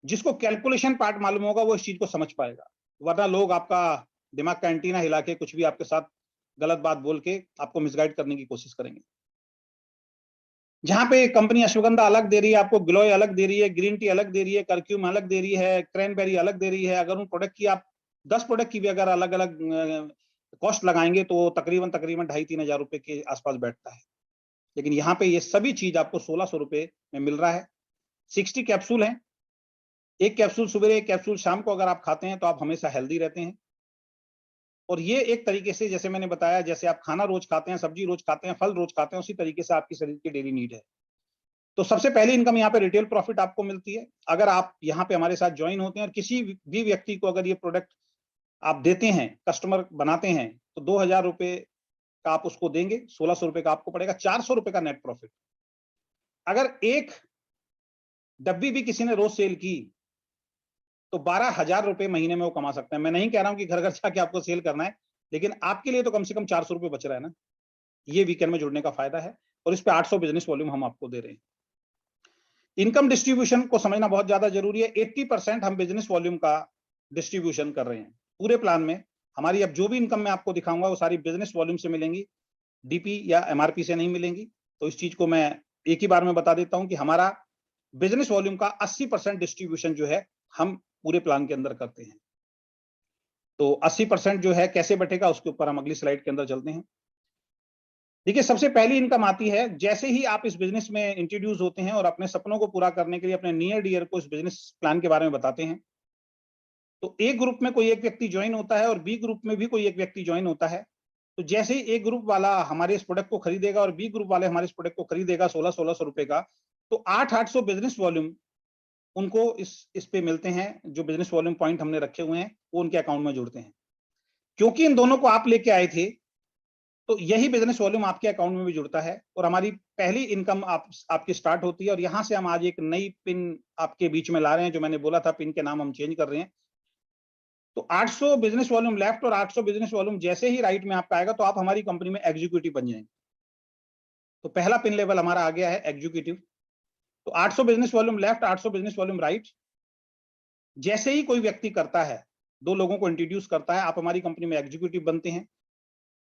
जिसको कैलकुलेशन पार्ट मालूम होगा वो इस चीज को समझ पाएगा, वरना लोग आपका दिमाग का एंटीना हिला के कुछ भी आपके साथ गलत बात बोल के आपको मिसगाइड करने की कोशिश करेंगे। जहां पे कंपनी अश्वगंधा अलग दे रही है, आपको ग्लोय अलग दे रही है, ग्रीन टी अलग दे रही है, करक्यूम अलग दे रही है, क्रैनबेरी अलग दे रही है, अगर उन प्रोडक्ट की आप 10 प्रोडक्ट की भी अगर अलग अलग कॉस्ट लगाएंगे तो तकरीबन 2,500-3,000 हजार रुपए के आसपास बैठता है। लेकिन यहाँ पे ये सभी चीज आपको 1600 रुपए में मिल रहा है। 60 कैप्सूल है, एक कैप्सूल सुबह, एक कैप्सूल शाम को अगर आप खाते हैं तो आप हमेशा हेल्दी रहते हैं। और ये एक तरीके से, जैसे मैंने बताया, जैसे आप खाना रोज खाते हैं, सब्जी रोज खाते हैं, फल रोज खाते हैं, उसी तरीके से आपकी शरीर की डेली नीड है। तो सबसे पहली इनकम यहाँ पे रिटेल प्रॉफिट आपको मिलती है। अगर आप यहाँ पे हमारे साथ ज्वाइन होते हैं और किसी भी व्यक्ति को अगर ये प्रोडक्ट आप देते हैं, कस्टमर बनाते हैं, तो 2000 रुपए का आप उसको देंगे, 1600 रुपए का आपको पड़ेगा, 400 रुपए का नेट प्रॉफिट। अगर एक डब्बी भी किसी ने रोज सेल की तो 12,000 रुपए महीने में वो कमा सकते हैं। मैं नहीं कह रहा हूं कि घर घर जाके आपको सेल करना है, लेकिन आपके लिए तो कम से कम 400 रुपए बच रहा है ना। ये वीकेंड में जुड़ने का फायदा है, और इस पे 800 बिजनेस वॉल्यूम हम आपको दे रहे हैं। इनकम डिस्ट्रीब्यूशन को समझना बहुत ज्यादा जरूरी है। 80% हम बिजनेस वॉल्यूम का डिस्ट्रीब्यूशन कर रहे हैं पूरे प्लान में। हमारी अब जो भी इनकम मैं आपको दिखाऊंगा वो सारी बिजनेस वॉल्यूम से मिलेंगी, डीपी या एमआरपी से नहीं मिलेंगी। तो इस चीज को मैं एक ही बार में बता देता हूं कि हमारा बिजनेस वॉल्यूम का 80% डिस्ट्रीब्यूशन जो है हम पूरे प्लान के अंदर करते हैं। तो 80% जो है कैसे बटेगा उसके ऊपर हम अगली स्लाइड के अंदर चलते हैं। देखिए, सबसे पहली इनकम आती है जैसे ही आप इस बिजनेस में इंट्रोड्यूस होते हैं और अपने सपनों को पूरा करने के लिए अपने नियर डियर को इस बिजनेस प्लान के बारे में बताते हैं। तो ए ग्रुप में कोई एक व्यक्ति ज्वाइन होता है और बी ग्रुप में भी कोई एक व्यक्ति ज्वाइन होता है। तो जैसे ही ए ग्रुप वाला हमारे इस प्रोडक्ट को खरीदेगा और बी ग्रुप वाले हमारे इस प्रोडक्ट को खरीदेगा 1600 रुपए का, तो 800 बिजनेस वॉल्यूम उनको इस पे मिलते हैं। जो बिजनेस वॉल्यूम पॉइंट हमने रखे हुए हैं वो उनके अकाउंट में जुड़ते हैं। क्योंकि इन दोनों को आप लेके आए थे तो यही बिजनेस वॉल्यूम आपके अकाउंट में भी जुड़ता है, और हमारी पहली इनकम आपकी स्टार्ट होती है। और यहां से हम आज एक नई पिन आपके बीच में ला रहे हैं, जो मैंने बोला था पिन के नाम हम चेंज कर रहे हैं। तो 800 बिजनेस वॉल्यूम लेफ्ट और 800 बिजनेस वॉल्यूम जैसे ही राइट में आपका आएगा तो आप हमारी कंपनी में एग्जीक्यूटिव बन जाएंगे। तो पहला पिन लेवल हमारा आ गया है एग्जीक्यूटिव। तो 800 business volume left, 800 business volume right जैसे ही कोई व्यक्ति करता है, 2 लोगों को इंट्रोड्यूस करता है, आप हमारी कंपनी में एग्जीक्यूटिव बनते हैं।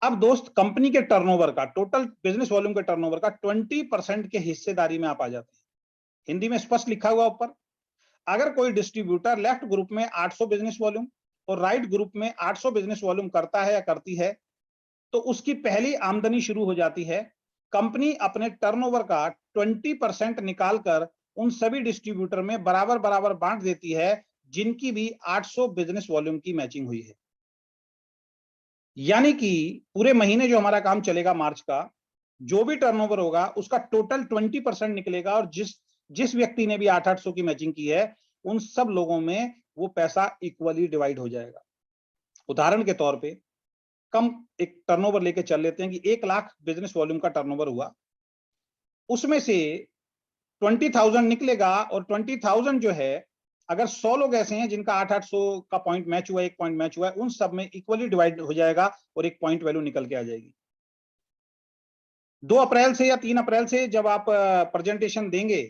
अब दोस्त, कंपनी के टर्नओवर का, टोटल बिजनेस वॉल्यूम के टर्नओवर का 20% के हिस्सेदारी में आप आ जाते हैं। हिंदी में स्पष्ट लिखा हुआ ऊपर। अगर कोई डिस्ट्रीब्यूटर लेफ्ट ग्रुप में 800 बिजनेस वॉल्यूम और राइट ग्रुप में 800 बिजनेस वॉल्यूम करता है या करती है, तो उसकी पहली आमदनी शुरू हो जाती है। कंपनी अपने टर्नओवर का 20% निकालकर उन सभी डिस्ट्रीब्यूटर में बराबर बराबर बांट देती है जिनकी भी 800 बिजनेस वॉल्यूम की मैचिंग हुई है। यानी कि पूरे महीने जो हमारा काम चलेगा मार्च का, जो भी टर्नओवर होगा उसका टोटल 20% निकलेगा, और जिस व्यक्ति ने भी 800 की मैचिंग की है उन सब लोगों में वो पैसा इक्वली डिवाइड हो जाएगा। उदाहरण के तौर पे कम एक टर्नओवर लेके चल लेते हैं कि 1 लाख बिजनेस वॉल्यूम का टर्नओवर हुआ, उसमें से 20,000 निकलेगा, और 20,000 जो है, अगर 100 लोग ऐसे हैं जिनका 800 का पॉइंट मैच हुआ, 1 पॉइंट मैच हुआ है, उन सब में इक्वली डिवाइड हो जाएगा और एक पॉइंट वैल्यू निकल के आ जाएगी। 2 अप्रैल से या 3 अप्रैल से जब आप प्रेजेंटेशन देंगे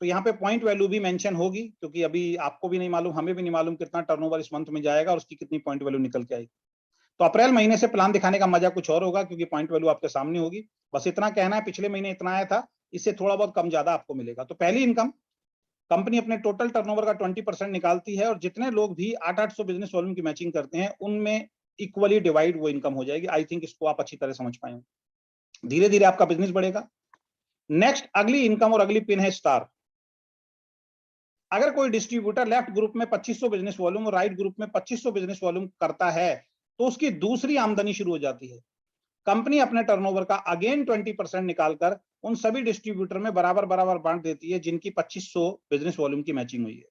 तो यहाँ पे पॉइंट वैल्यू भी मेंशन होगी, क्योंकि अभी आपको भी नहीं मालूम, हमें भी नहीं मालूम कितना टर्नओवर इस मंथ में जाएगा और उसकी कितनी पॉइंट वैल्यू निकल के आएगी। तो अप्रैल महीने से प्लान दिखाने का मजा कुछ और होगा, क्योंकि पॉइंट वैल्यू आपके सामने होगी। बस इतना कहना है, पिछले महीने इतना आया था, इससे थोड़ा बहुत कम ज्यादा आपको मिलेगा। तो पहली इनकम, कंपनी अपने टोटल टर्नओवर का 20% निकालती है, और जितने लोग भी 800 बिजनेस वॉल्यूम की मैचिंग करते हैं उनमें इक्वली डिवाइड वो इनकम हो जाएगी। आई थिंक इसको आप अच्छी तरह समझ पाए। धीरे धीरे आपका बिजनेस बढ़ेगा। नेक्स्ट अगली इनकम और अगली पिन है स्टार। अगर कोई डिस्ट्रीब्यूटर लेफ्ट ग्रुप में 2500 बिजनेस वॉल्यूम और राइट ग्रुप में 2500 बिजनेस वॉल्यूम करता है तो उसकी दूसरी आमदनी शुरू हो जाती है। कंपनी अपने टर्नओवर का अगेन 20% निकालकर उन सभी डिस्ट्रीब्यूटर में बराबर बराबर बांट देती है जिनकी 2500 बिजनेस वॉल्यूम की मैचिंग हुई है।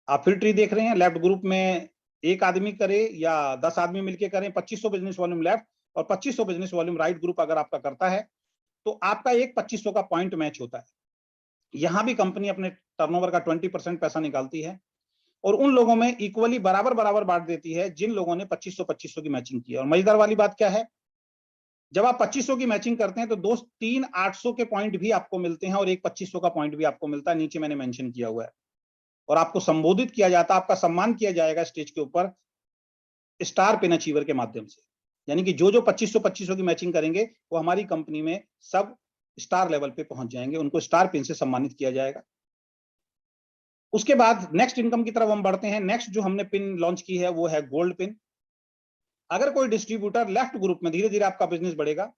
आप फिर ट्री देख रहे हैं, लेफ्ट ग्रुप में एक आदमी करे या 10 आदमी मिलकर करें, 2500 बिजनेस वॉल्यूम लेफ्ट और 2500 बिजनेस वॉल्यूम राइट ग्रुप अगर आपका करता है तो आपका एक 2500 का पॉइंट मैच होता है। यहां भी कंपनी अपने टर्नओवर का 20% पैसा निकालती है और उन लोगों में इक्वली बराबर बराबर बांट देती है जिन लोगों ने 2500 की मैचिंग की है। और मजेदार वाली बात क्या है, जब आप 2500 की मैचिंग करते हैं तो दोस्त 3 800 के पॉइंट भी आपको मिलते हैं और एक 2500 का पॉइंट भी आपको मिलता है, नीचे मैंने मेंशन किया हुआ है। और आपको संबोधित किया जाता है, आपका सम्मान किया जाएगा स्टेज के ऊपर स्टार पिन अचीवर के माध्यम से। यानी कि जो 2500 की मैचिंग करेंगे वो हमारी कंपनी में सब स्टार लेवल पे पहुंच जाएंगे, उनको स्टार पिन से सम्मानित किया जाएगा। उसके बाद नेक्स्ट इनकम की तरफ हम बढ़ते हैं। नेक्स्ट जो हमने पिन लॉन्च की है वो है गोल्ड पिन। अगर कोई डिस्ट्रीब्यूटर लेफ्ट ग्रुप में, धीरे धीरे आपका बिजनेस बढ़ेगा,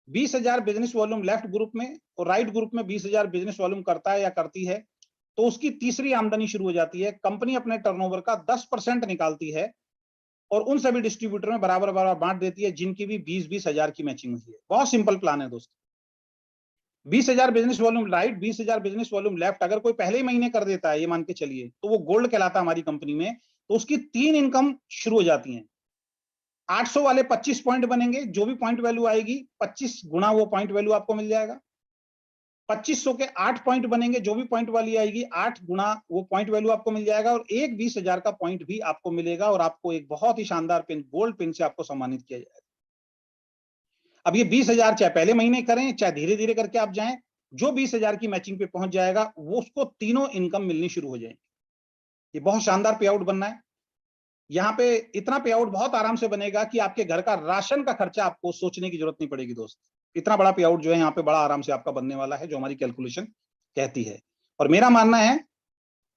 20,000 बिजनेस वॉल्यूम लेफ्ट ग्रुप में और राइट ग्रुप में 20,000 बिजनेस वॉल्यूम करता है या करती है तो उसकी तीसरी आमदनी शुरू हो जाती है। कंपनी अपने टर्नओवर का 10% निकालती है और उन सभी डिस्ट्रीब्यूटर में बराबर बराबर बांट देती है जिनकी भी 20-20 हजार की मैचिंग हुई है। बहुत सिंपल प्लान है दोस्तों। 20,000 business volume right, 20,000 business volume left अगर कोई पहले ही महीने कर देता है, ये मान के चलिए, तो वो गोल्ड कहलाता है हमारी कंपनी में। तो उसकी 3 इनकम शुरू हो जाती हैं। 800 वाले 25 पॉइंट बनेंगे, जो भी पॉइंट वैल्यू आएगी 25 गुना वो पॉइंट वैल्यू आपको मिल जाएगा। 2500 के 8 पॉइंट बनेंगे, जो भी पॉइंट वाली आएगी 8 गुना वो पॉइंट वैल्यू आपको मिल जाएगा और एक 20,000 का पॉइंट भी आपको मिलेगा और आपको एक बहुत ही शानदार पिन, गोल्ड पिन से आपको सम्मानित किया जाएगा। अब ये 20,000 चाहे पहले महीने करें चाहे धीरे धीरे करके आप जाएं, जो 20,000 की मैचिंग पे पहुंच जाएगा वो उसको तीनों इनकम मिलनी शुरू हो जाएंगी। ये बहुत शानदार पे आउट बनना है। यहाँ पे इतना पे आउट बहुत आराम से बनेगा कि आपके घर का राशन का खर्चा आपको सोचने की जरूरत नहीं पड़ेगी दोस्त। इतना बड़ा पे आउट जो है यहाँ पे बड़ा आराम से आपका बनने वाला है, जो हमारी कैलकुलेशन कहती है। और मेरा मानना है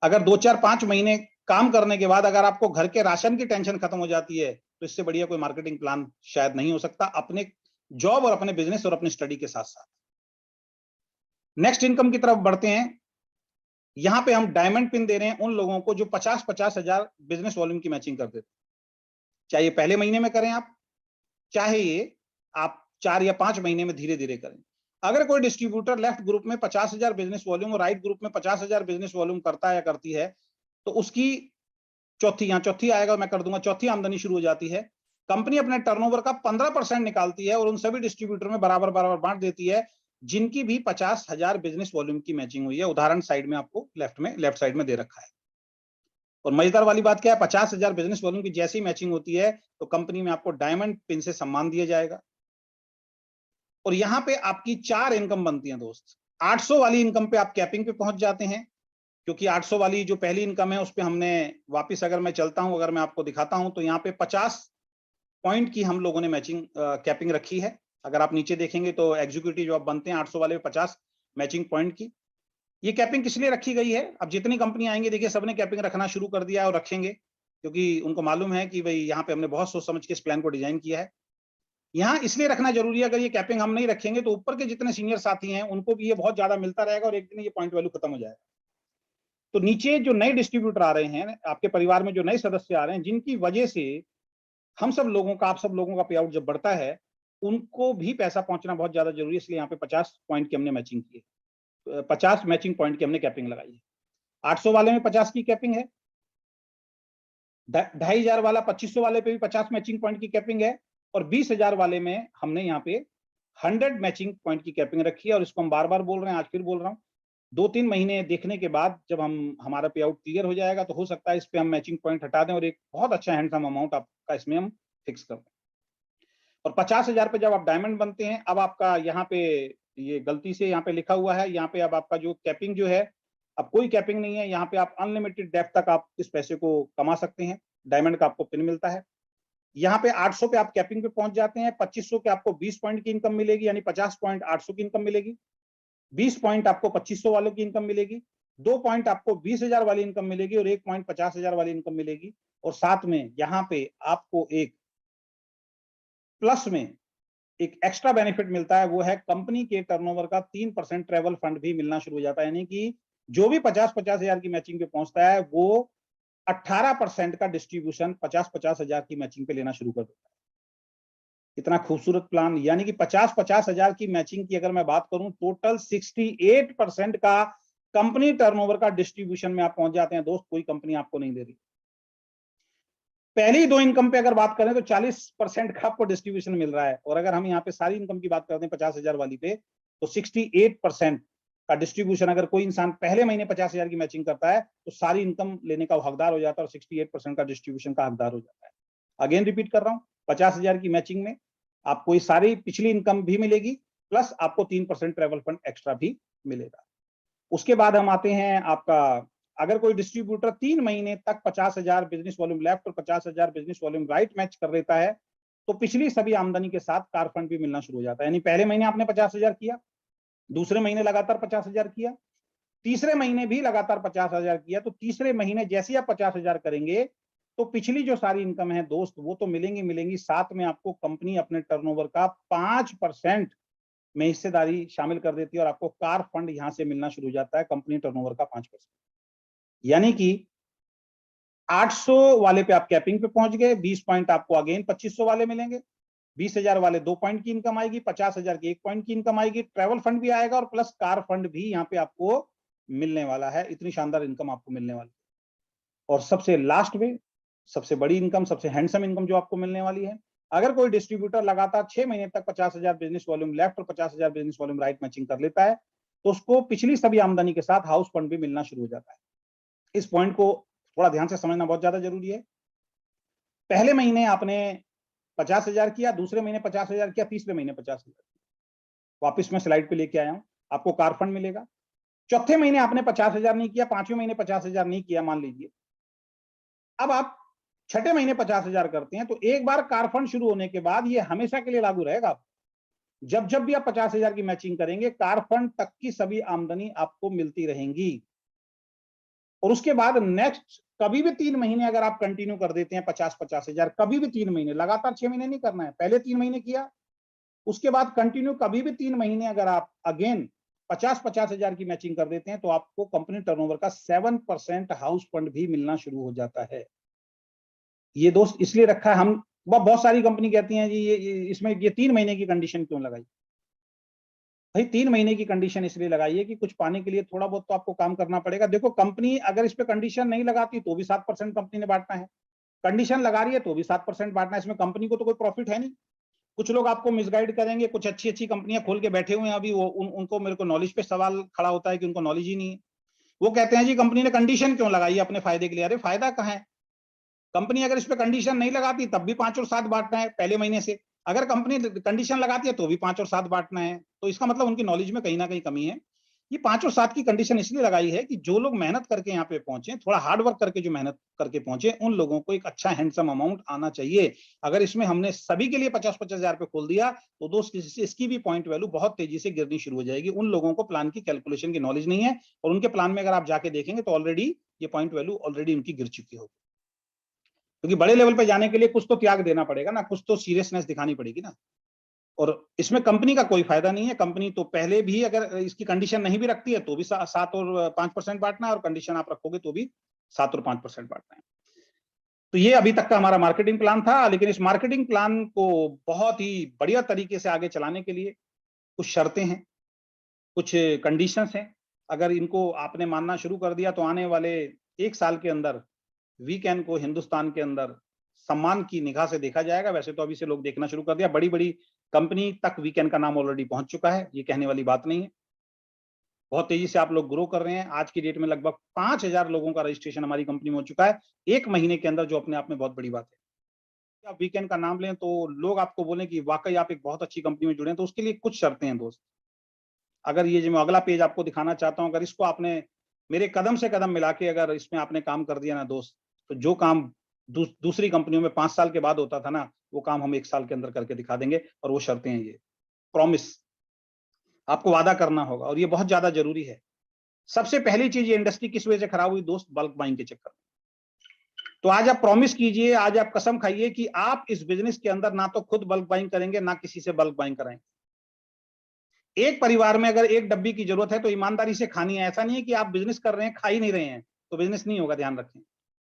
अगर 2-4-5 महीने काम करने के बाद अगर आपको घर के राशन की टेंशन खत्म हो जाती है तो इससे बढ़िया कोई मार्केटिंग प्लान शायद नहीं हो सकता, अपने जॉब और अपने बिजनेस और अपनी स्टडी के साथ साथ। नेक्स्ट इनकम की तरफ बढ़ते हैं। यहां पे हम डायमंड पिन दे रहे हैं उन लोगों को जो 50-50 हजार बिजनेस वॉल्यूम की मैचिंग कर देते, चाहे ये पहले महीने में करें आप, चाहे ये आप 4 या 5 महीने में धीरे धीरे करें। अगर कोई डिस्ट्रीब्यूटर लेफ्ट ग्रुप में 50,000 बिजनेस वॉल्यूम और राइट ग्रुप में 50,000 बिजनेस वॉल्यूम करता है या करती है तो उसकी चौथी आएगा, मैं कर दूंगा, चौथी आमदनी शुरू हो जाती है। कंपनी अपने टर्नओवर का 15% निकालती है और उन सभी डिस्ट्रीब्यूटर में बराबर बराबर बांट देती है जिनकी भी 50,000 बिजनेस वॉल्यूम की मैचिंग हुई है। उदाहरण साइड में आपको लेफ्ट साइड में दे रखा है। और मजेदार वाली बात क्या है, 50,000 बिजनेस वॉल्यूम की जैसी मैचिंग होती है तो कंपनी में आपको डायमंड पिन से सम्मान दिया जाएगा। और यहां पे आपकी 4 इनकम बनती है दोस्त। 800 वाली इनकम पे आप कैपिंग पे पहुंच जाते हैं, क्योंकि 800 वाली जो पहली इनकम है उस पे हमने वापस, अगर मैं चलता हूं, अगर मैं आपको दिखाता हूं तो यहाँ पे 50 पॉइंट की हम लोगों ने मैचिंग कैपिंग रखी है। अगर आप नीचे देखेंगे तो एग्जीक्यूटिव जो आप बनते हैं 800 वाले 50 मैचिंग पॉइंट की। ये कैपिंग किस लिए रखी गई है? अब जितनी कंपनी आएंगे देखिए सबने कैपिंग रखना शुरू कर दिया है और रखेंगे, क्योंकि उनको मालूम है कि भाई यहाँ पे हमने बहुत सोच समझ के इस प्लान को डिजाइन किया है। यहाँ इसलिए रखना जरूरी है, अगर ये कैपिंग हम नहीं रखेंगे तो ऊपर के जितने सीनियर साथी हैं उनको भी ये बहुत ज्यादा मिलता रहेगा और एक दिन ये पॉइंट वैल्यू खत्म हो जाएगा। तो नीचे जो नए डिस्ट्रीब्यूटर आ रहे हैं, आपके परिवार में जो नए सदस्य आ रहे हैं, जिनकी वजह से हम सब लोगों का, आप सब लोगों का पे आउट जब बढ़ता है, उनको भी पैसा पहुंचना बहुत ज्यादा जरूरी है। इसलिए यहाँ पे 50 पॉइंट की हमने मैचिंग की है, 50 मैचिंग पॉइंट की हमने कैपिंग लगाई है। 800 वाले में 50 की कैपिंग है, 2,500 वाला 2500 वाले पे भी 50 मैचिंग पॉइंट की कैपिंग है और 20,000 वाले में हमने यहाँ पे 100 मैचिंग पॉइंट की कैपिंग रखी है। और इसको हम बार बार बोल रहे हैं, आज फिर बोल रहा हूँ, 2-3 महीने देखने के बाद जब हमारा पे आउट क्लियर हो जाएगा तो हो सकता है इस पे हम मैचिंग पॉइंट हटा दें और एक बहुत अच्छा हैंडसम अमाउंट आपका इसमें हम फिक्स कर दें। और 50,000 पे जब आप डायमंड बनते हैं, अब आपका यहाँ पे ये गलती से यहाँ पे लिखा हुआ है, यहाँ पे अब आपका जो कैपिंग जो है, अब कोई कैपिंग नहीं है। यहाँ पे आप अनलिमिटेड डेप्थ तक आप इस पैसे को कमा सकते हैं, डायमंड का आपको पिन मिलता है। यहाँ पे 800 पे आप कैपिंग पे पहुंच जाते हैं, 2500 के आपको 20 पॉइंट की इनकम मिलेगी, यानी 50 पॉइंट 800 की इनकम मिलेगी, 20 पॉइंट आपको 2500 वालों की इनकम मिलेगी, 2 पॉइंट आपको 20,000 वाली इनकम मिलेगी और 1 पॉइंट 50,000 वाली इनकम मिलेगी। और साथ में यहाँ पे आपको एक प्लस में एक एक्स्ट्रा बेनिफिट मिलता है, वो है कंपनी के टर्नओवर का 3% ट्रेवल फंड भी मिलना शुरू हो जाता है। यानी कि जो भी 50-50 हजार की मैचिंग पे पहुंचता है वो 18% का डिस्ट्रीब्यूशन 50-50 हजार की मैचिंग पे लेना शुरू कर देता है। इतना खूबसूरत प्लान, यानी कि 50-50 हजार की मैचिंग की अगर मैं बात करूं, टोटल 68% का कंपनी टर्नओवर का डिस्ट्रीब्यूशन में आप पहुंच जाते हैं दोस्त, कोई कंपनी आपको नहीं दे रही। पहली दो इनकम पे अगर बात करें तो 40% का आपको डिस्ट्रीब्यूशन मिल रहा है, और अगर हम यहाँ पे सारी इनकम की बात करते हैं 50,000 वाली पे, तो 68% का डिस्ट्रीब्यूशन अगर कोई इंसान पहले महीने 50,000 की मैचिंग करता है तो सारी इनकम लेने का हकदार हो जाता है और 68% का डिस्ट्रीब्यूशन का हकदार हो जाता है। अगेन रिपीट कर रहा हूँ, 50,000 की मैचिंग में आपको ये सारी पिछली इनकम भी मिलेगी, प्लस आपको 3% ट्रेवल फंड एक्स्ट्रा भी मिलेगा। उसके बाद हम आते हैं आपका, अगर कोई डिस्ट्रीब्यूटर 3 महीने तक 50,000 बिजनेस वॉल्यूम लेफ्ट और 50,000 बिजनेस वॉल्यूम राइट मैच कर लेता है तो पिछली सभी आमदनी के साथ कार फंड भी मिलना शुरू हो जाता है। यानी पहले महीने आपने 50,000 किया, दूसरे महीने लगातार 50,000 किया, तीसरे महीने भी लगातार 50,000 किया, तो तीसरे महीने जैसे ही आप 50,000 करेंगे तो पिछली जो सारी इनकम है दोस्त वो तो मिलेंगी, साथ में आपको कंपनी अपने टर्नओवर का 5% में हिस्सेदारी शामिल कर देती है और आपको कार फंड यहां से मिलना शुरू हो जाता है, कंपनी टर्नओवर का 5%। यानी कि 800 वाले पे आप कैपिंग पे पहुंच गए, 20 पॉइंट आपको अगेन 2500 वाले मिलेंगे, 20,000 वाले 2 पॉइंट की इनकम आएगी, 50,000 की 1 पॉइंट की इनकम आएगी, ट्रेवल फंड भी आएगा और प्लस कार फंड भी यहाँ पे आपको मिलने वाला है। इतनी शानदार इनकम आपको मिलने वाली है। और सबसे लास्ट में सबसे बड़ी इनकम, सबसे हैंडसम इनकम जो आपको मिलने वाली है, अगर कोई डिस्ट्रीब्यूटर लगातार 6 महीने तक 50,000 बिजनेस वॉल्यूम लेफ्ट और 50,000 बिजनेस वॉल्यूम राइट मैचिंग कर लेता है तो उसको पिछली सभी आमदनी के साथ हाउस फंड भी मिलना शुरू हो जाता है। इस पॉइंट को थोड़ा ध्यान से समझना बहुत ज्यादा जरूरी है। पहले महीने आपने 50,000 किया, दूसरे महीने 50,000 किया, तीसरे महीने 50,000, वापिस मैं स्लाइड पे लेके आया हूं, आपको कार फंड मिलेगा। चौथे महीने आपने 50,000 नहीं किया, पांचवें महीने 50,000 नहीं किया मान लीजिए, अब आप छठे महीने 50,000 करते हैं तो एक बार कार फंड शुरू होने के बाद ये हमेशा के लिए लागू रहेगा। जब जब भी आप 50,000 की मैचिंग करेंगे कार फंड तक की सभी आमदनी आपको मिलती रहेंगी। और उसके बाद नेक्स्ट कभी भी 3 महीने अगर आप कंटिन्यू कर देते हैं 50,000 कभी भी 3 महीने, लगातार 6 महीने नहीं करना है, पहले 3 महीने किया, उसके बाद कंटिन्यू कभी भी 3 महीने अगर आप अगेन 50,000 की मैचिंग कर देते हैं तो आपको कंपनी टर्नओवर का 7% हाउस फंड भी मिलना शुरू हो जाता है। ये दोस्त इसलिए रखा है, हम बहुत सारी कंपनी कहती हैं जी ये इसमें ये 3 महीने की कंडीशन क्यों लगाई? भाई 3 महीने की कंडीशन इसलिए लगाई है कि कुछ पाने के लिए थोड़ा बहुत तो आपको काम करना पड़ेगा। देखो कंपनी अगर इस पे कंडीशन नहीं लगाती तो भी 7% कंपनी ने बांटना है, कंडीशन लगा रही है तो भी 7% बांटना है, इसमें कंपनी को तो कोई प्रॉफिट है नहीं। कुछ लोग आपको मिसगाइड करेंगे, कुछ अच्छी अच्छी कंपनियां खोल के बैठे हुए हैं अभी, वो उनको मेरे को नॉलेज पे सवाल खड़ा होता है कि उनको नॉलेज ही नहीं है। वो कहते हैं जी कंपनी ने कंडीशन क्यों लगाई अपने फायदे के लिए। अरे फायदा कहाँ है, कंपनी अगर इस पे कंडीशन नहीं लगाती तब भी 5 और 7 बांटना है पहले महीने से, अगर कंपनी कंडीशन लगाती है तो भी 5 और 7 बांटना है, तो इसका मतलब उनकी नॉलेज में कहीं ना कहीं कमी है। ये 5 और 7 की कंडीशन इसलिए लगाई है कि जो लोग मेहनत करके यहाँ पे पहुंचे, थोड़ा हार्ड वर्क करके जो मेहनत करके पहुंचे, उन लोगों को एक अच्छा हैंडसम अमाउंट आना चाहिए। अगर इसमें हमने सभी के लिए 50-50 हजार पे खोल दिया तो दोस्त इसकी भी पॉइंट वैल्यू बहुत तेजी से गिरनी शुरू हो जाएगी। उन लोगों को प्लान की कैलकुलेशन की नॉलेज नहीं है और उनके प्लान में अगर आप जाके देखेंगे तो ऑलरेडी ये पॉइंट वैल्यू ऑलरेडी उनकी गिर चुकी होगी। क्योंकि बड़े लेवल पे जाने के लिए कुछ तो त्याग देना पड़ेगा ना, कुछ तो सीरियसनेस दिखानी पड़ेगी ना। और इसमें कंपनी का कोई फायदा नहीं है, कंपनी तो पहले भी अगर इसकी कंडीशन नहीं भी रखती है तो भी 7 और 5% बांटना है, और कंडीशन आप रखोगे तो भी 7 और 5% बांटना है। तो ये अभी तक का हमारा मार्केटिंग प्लान था, लेकिन इस मार्केटिंग प्लान को बहुत ही बढ़िया तरीके से आगे चलाने के लिए कुछ शर्तें हैं, कुछ कंडीशंस हैं। अगर इनको आपने मानना शुरू कर दिया तो आने वाले 1 साल के अंदर वीकेंड को हिंदुस्तान के अंदर सम्मान की निगाह से देखा जाएगा। वैसे तो अभी से लोग देखना शुरू कर दिया, बड़ी बड़ी कंपनी तक वीकेंड का नाम ऑलरेडी पहुंच चुका है, ये कहने वाली बात नहीं है। बहुत तेजी से आप लोग ग्रो कर रहे हैं, आज की डेट में लगभग 5,000 लोगों का रजिस्ट्रेशन हमारी कंपनी में हो चुका है 1 महीने के अंदर, जो अपने आप में बहुत बड़ी बात है। आप वीकेंड का नाम लें तो लोग आपको बोले कि वाकई आप एक बहुत अच्छी कंपनी में जुड़े हैं, तो उसके लिए कुछ शर्तें हैं दोस्त। अगर ये जो मैं अगला पेज आपको दिखाना चाहता हूं, अगर इसको आपने मेरे कदम से कदम मिला के अगर इसमें आपने काम कर दिया ना दोस्त, तो जो काम दूसरी कंपनियों में 5 साल के बाद होता था ना, वो काम हम 1 साल के अंदर करके दिखा देंगे। और वो शर्तें हैं ये, प्रॉमिस, आपको वादा करना होगा और ये बहुत ज्यादा जरूरी है। सबसे पहली चीज, ये इंडस्ट्री किस वजह से खराब हुई दोस्त? बल्क बाइंग के चक्कर में। तो आज आप प्रॉमिस कीजिए, आज आप कसम खाइए कि आप इस बिजनेस के अंदर ना तो खुद बल्क बाइंग करेंगे, ना किसी से बल्क बाइंग कराएंगे। एक परिवार में अगर एक डब्बी की जरूरत है तो ईमानदारी से खानी है। ऐसा नहीं है कि आप बिजनेस कर रहे हैं, खा ही नहीं रहे हैं, तो बिजनेस नहीं होगा, ध्यान रखें।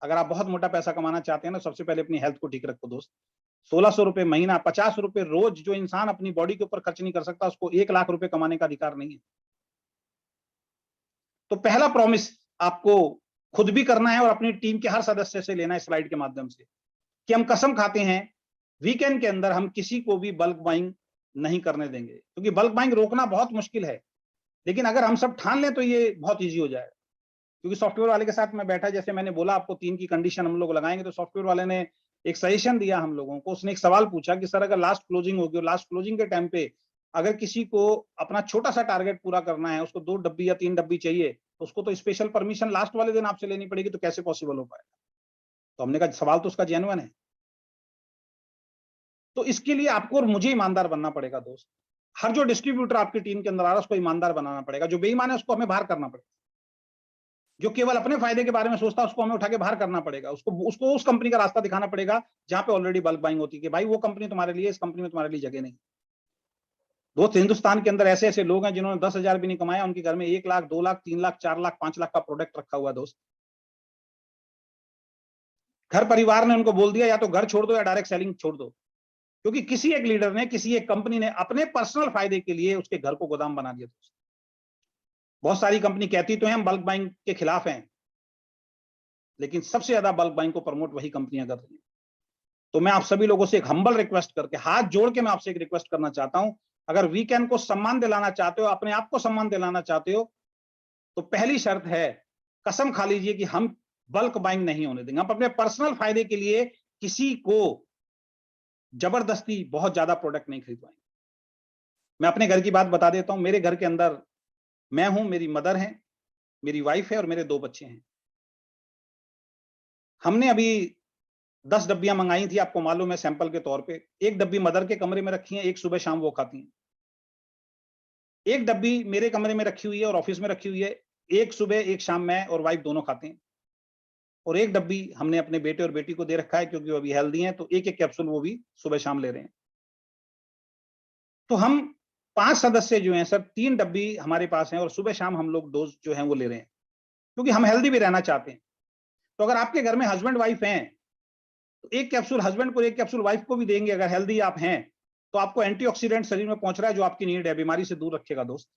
अगर आप बहुत मोटा पैसा कमाना चाहते हैं ना, सबसे पहले अपनी हेल्थ को ठीक रखो दोस्त। 1600 रुपए महीना, 50 रुपए रोज जो इंसान अपनी बॉडी के ऊपर खर्च नहीं कर सकता, उसको 1 लाख रुपए कमाने का अधिकार नहीं है। तो पहला प्रॉमिस आपको खुद भी करना है और अपनी टीम के हर सदस्य से लेना है स्लाइड के माध्यम से, कि हम कसम खाते हैं वीकेंड के अंदर हम किसी को भी बल्क बाइंग नहीं करने देंगे, क्योंकि बल्क बाइंग रोकना बहुत मुश्किल है, लेकिन अगर हम सब ठान लें तो ये बहुत ईजी हो जाएगा। क्योंकि सॉफ्टवेयर वाले के साथ मैं बैठा, जैसे मैंने बोला आपको 3 की कंडीशन हम लोग लगाएंगे, तो सॉफ्टवेयर वाले ने एक सजेशन दिया हम लोगों को। उसने एक सवाल पूछा कि सर अगर लास्ट क्लोजिंग होगी और लास्ट क्लोजिंग के टाइम पे अगर किसी को अपना छोटा सा टारगेट पूरा करना है, उसको 2 डब्बी या 3 डब्बी चाहिए, तो उसको तो स्पेशल परमिशन लास्ट वाले दिन आपसे लेनी पड़ेगी, तो कैसे पॉसिबल हो पाएगा? तो हमने कहा सवाल तो उसका जेन्युइन है। तो इसके लिए आपको और मुझे ईमानदार बनना पड़ेगा दोस्त। हर जो डिस्ट्रीब्यूटर आपकी टीम के अंदर आ रहा है उसको ईमानदार बनाना पड़ेगा। जो बेईमान है उसको हमें बाहर करना पड़ेगा। जो केवल अपने फायदे के बारे में सोचता है उसको हमें उठा के बाहर करना पड़ेगा। उसको उस कंपनी का रास्ता दिखाना पड़ेगा जहां पे ऑलरेडी बल्क बाइंग होती है, कि भाई वो कंपनी तुम्हारे लिए, इस कंपनी में तुम्हारे लिए जगह नहीं। दोस्त, हिंदुस्तान के अंदर ऐसे ऐसे लोग हैं जिन्होंने 10,000 भी नहीं कमाया, उनके घर में 1 लाख, 2 लाख, 3 लाख, 4 लाख, 5 लाख का प्रोडक्ट रखा हुआ है दोस्त। घर परिवार ने उनको बोल दिया या तो घर छोड़ दो या डायरेक्ट सेलिंग छोड़ दो, क्योंकि किसी एक लीडर ने, किसी एक कंपनी ने अपने पर्सनल फायदे के लिए उसके घर को गोदाम बना दिया दोस्त। बहुत सारी कंपनी कहती तो है हम बल्क बाइंग के खिलाफ हैं, लेकिन सबसे ज्यादा बल्क बाइंग को प्रमोट वही कंपनियां कर रही हैं। तो मैं आप सभी लोगों से एक हम्बल रिक्वेस्ट करके, हाथ जोड़ के मैं आपसे एक रिक्वेस्ट करना चाहता हूं, अगर वीकेंड को सम्मान दिलाना चाहते हो, अपने आप को सम्मान दिलाना चाहते हो, तो पहली शर्त है, कसम खा लीजिए कि हम बल्क बाइंग नहीं होने देंगे। हम अपने पर्सनल फायदे के लिए किसी को जबरदस्ती बहुत ज्यादा प्रोडक्ट नहीं खरीदवाएंगे। मैं अपने घर की बात बता देता हूं। मेरे घर के अंदर मैं हूं, मेरी मदर है, मेरी वाइफ है और मेरे 2 बच्चे हैं। हमने अभी 10 डब्बियां मंगाई थी, आपको मालूम है, सैंपल के तौर पे। 1 डब्बी मदर के कमरे में रखी है, एक सुबह शाम वो खाती हैं। 1 डब्बी मेरे कमरे में रखी हुई है और ऑफिस में रखी हुई है। एक सुबह एक शाम मैं और वाइफ दोनों खाते हैं। और 1 डब्बी हमने अपने बेटे और बेटी को दे रखा है, क्योंकि वो अभी हेल्दी हैं, तो एक एक कैप्सूल वो भी सुबह शाम ले रहे हैं। तो हम 5 सदस्य जो हैं सर, 3 डब्बी हमारे पास हैं और सुबह शाम हम लोग डोज जो है वो ले रहे हैं, क्योंकि हम हेल्दी भी रहना चाहते हैं। तो अगर आपके घर में हस्बैंड वाइफ हैं, तो 1 कैप्सूल हस्बैंड को, 1 कैप्सूल वाइफ को भी देंगे। अगर हेल्दी आप हैं तो आपको एंटीऑक्सीडेंट शरीर में पहुंच रहा है, जो आपकी नीड है, बीमारी से दूर रखेगा दोस्त।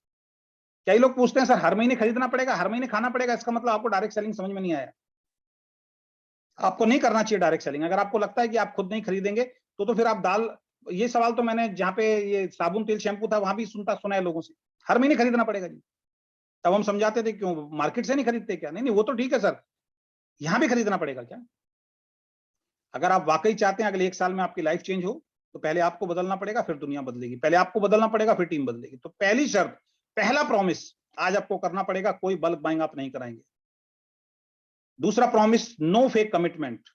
कई लोग पूछते हैं सर हर महीने खरीदना पड़ेगा, हर महीने खाना पड़ेगा, इसका मतलब आपको डायरेक्ट सेलिंग समझ में नहीं आया। आपको नहीं करना चाहिए डायरेक्ट सेलिंग। अगर आपको लगता है कि आप खुद नहीं खरीदेंगे, तो फिर आप दाल, ये सवाल तो मैंने जहां पे ये साबुन तेल शैम्पू था वहां भी सुना है लोगों से, हर महीने खरीदना पड़ेगा जी। तब हम समझाते थे क्यों मार्केट से नहीं खरीदते क्या? नहीं नहीं, वो तो ठीक है सर, यहां भी खरीदना पड़ेगा क्या? अगर आप वाकई चाहते हैं अगले 1 साल में आपकी लाइफ चेंज हो, तो पहले आपको बदलना पड़ेगा, फिर दुनिया बदलेगी। पहले आपको बदलना पड़ेगा, फिर टीम बदलेगी। तो पहली शर्त, पहला प्रॉमिस आज आपको करना पड़ेगा, कोई बल्क बाइंग आप नहीं कराएंगे। दूसरा प्रॉमिस, नो फेक कमिटमेंट।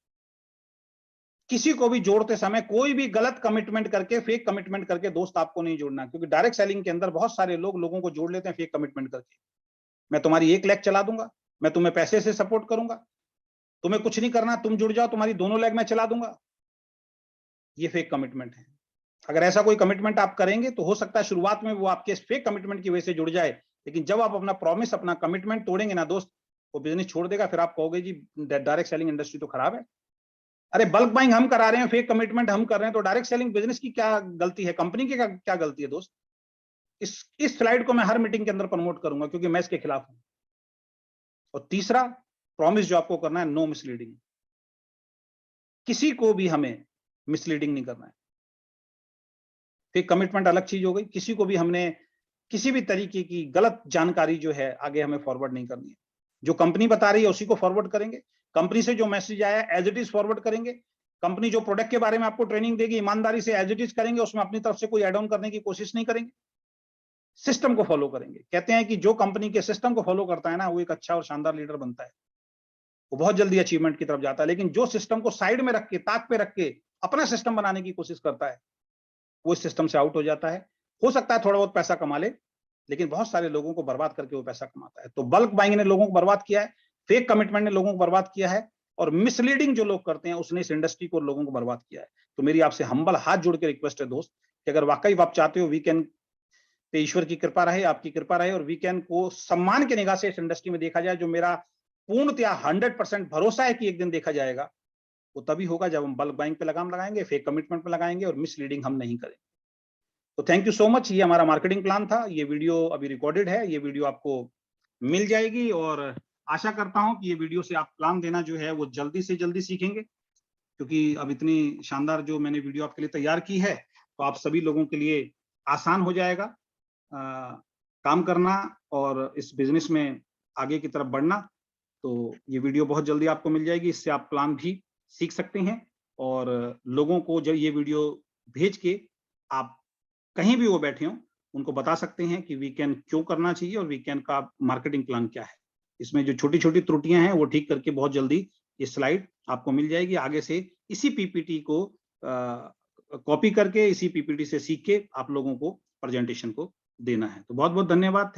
किसी को भी जोड़ते समय कोई भी गलत कमिटमेंट करके, फेक कमिटमेंट करके दोस्त आपको नहीं जोड़ना, क्योंकि डायरेक्ट सेलिंग के अंदर बहुत सारे लोग लोगों को जोड़ लेते हैं फेक कमिटमेंट करके। मैं तुम्हारी 1 लेग चला दूंगा, मैं तुम्हें पैसे से सपोर्ट करूंगा, तुम्हें कुछ नहीं करना, तुम जुड़ जाओ, तुम्हारी दोनों लेग मैं चला दूंगा। ये फेक कमिटमेंट है। अगर ऐसा कोई कमिटमेंट आप करेंगे तो हो सकता है शुरुआत में वो आपके फेक कमिटमेंट की वजह से जुड़ जाए, लेकिन जब आप अपना प्रॉमिस, अपना कमिटमेंट तोड़ेंगे ना दोस्त, वो बिजनेस छोड़ देगा। फिर आप कहोगे जी डायरेक्ट सेलिंग इंडस्ट्री तो खराब है। अरे बल्क बाइंग हम करा रहे हैं, फेक कमिटमेंट हम कर रहे हैं, तो डायरेक्ट सेलिंग बिजनेस की क्या गलती है? कंपनी की क्या गलती है दोस्त? इस स्लाइड को मैं हर मीटिंग के अंदर प्रमोट करूंगा, क्योंकि मैं इसके खिलाफ हूं। और तीसरा प्रॉमिस जो आपको करना है, नो मिसलीडिंग। किसी को भी हमें मिसलीडिंग नहीं करना है। फेक कमिटमेंट अलग चीज हो गई, किसी को भी हमने किसी भी तरीके की गलत जानकारी जो है आगे हमें फॉरवर्ड नहीं करनी है। जो कंपनी बता रही है उसी को फॉरवर्ड करेंगे। कंपनी से जो मैसेज आया एज इट इज फॉरवर्ड करेंगे। कंपनी जो प्रोडक्ट के बारे में आपको ट्रेनिंग देगी, ईमानदारी से एज इट इज करेंगे, उसमें अपनी तरफ से कोई एड ऑन करने की कोशिश नहीं करेंगे। सिस्टम को फॉलो करेंगे। कहते हैं कि जो कंपनी के सिस्टम को फॉलो करता है ना, वो एक अच्छा और शानदार लीडर बनता है, वो बहुत जल्दी अचीवमेंट की तरफ जाता है। लेकिन जो सिस्टम को साइड में रख के, ताक पे रख के अपना सिस्टम बनाने की कोशिश करता है, वो इस सिस्टम से आउट हो जाता है। हो सकता है थोड़ा बहुत पैसा कमा ले, लेकिन बहुत सारे लोगों को बर्बाद करके वो पैसा कमाता है। तो बल्क बाइंग ने लोगों को बर्बाद किया है, फेक कमिटमेंट ने लोगों को बर्बाद किया है, और मिसलीडिंग जो लोग करते हैं उसने इस इंडस्ट्री को, लोगों को बर्बाद किया है। तो मेरी आपसे हम्बल हाथ जोड़ के रिक्वेस्ट है दोस्त, कि अगर वाकई आप चाहते हो वीकेंड पे ईश्वर की कृपा रहे, आपकी कृपा रहे और वीकेंड को सम्मान की निगाह से इस इंडस्ट्री में देखा जाए, जो मेरा पूर्णतया 100% भरोसा है कि एक दिन देखा जाएगा। वो तभी होगा जब हम बल्क बाइंग पे लगाम लगाएंगे, फेक कमिटमेंट पे लगाएंगे और मिसलीडिंग हम नहीं करेंगे। तो थैंक यू सो मच। ये हमारा मार्केटिंग प्लान था। ये वीडियो अभी रिकॉर्डेड है, ये वीडियो आपको मिल जाएगी और आशा करता हूं कि ये वीडियो से आप प्लान देना जो है वो जल्दी से जल्दी सीखेंगे, क्योंकि अब इतनी शानदार जो मैंने वीडियो आपके लिए तैयार की है तो आप सभी लोगों के लिए आसान हो जाएगा काम करना और इस बिजनेस में आगे की तरफ बढ़ना। तो ये वीडियो बहुत जल्दी आपको मिल जाएगी, इससे आप प्लान भी सीख सकते हैं और लोगों को जब ये वीडियो भेज के आप कहीं भी वो बैठे हों उनको बता सकते हैं कि वीकेंड क्यों करना चाहिए और वीकेंड का मार्केटिंग प्लान क्या है। इसमें जो छोटी छोटी त्रुटियां हैं वो ठीक करके बहुत जल्दी ये स्लाइड आपको मिल जाएगी। आगे से इसी पीपीटी को कॉपी करके इसी पीपीटी से सीख के आप लोगों को प्रेजेंटेशन को देना है। तो बहुत बहुत धन्यवाद।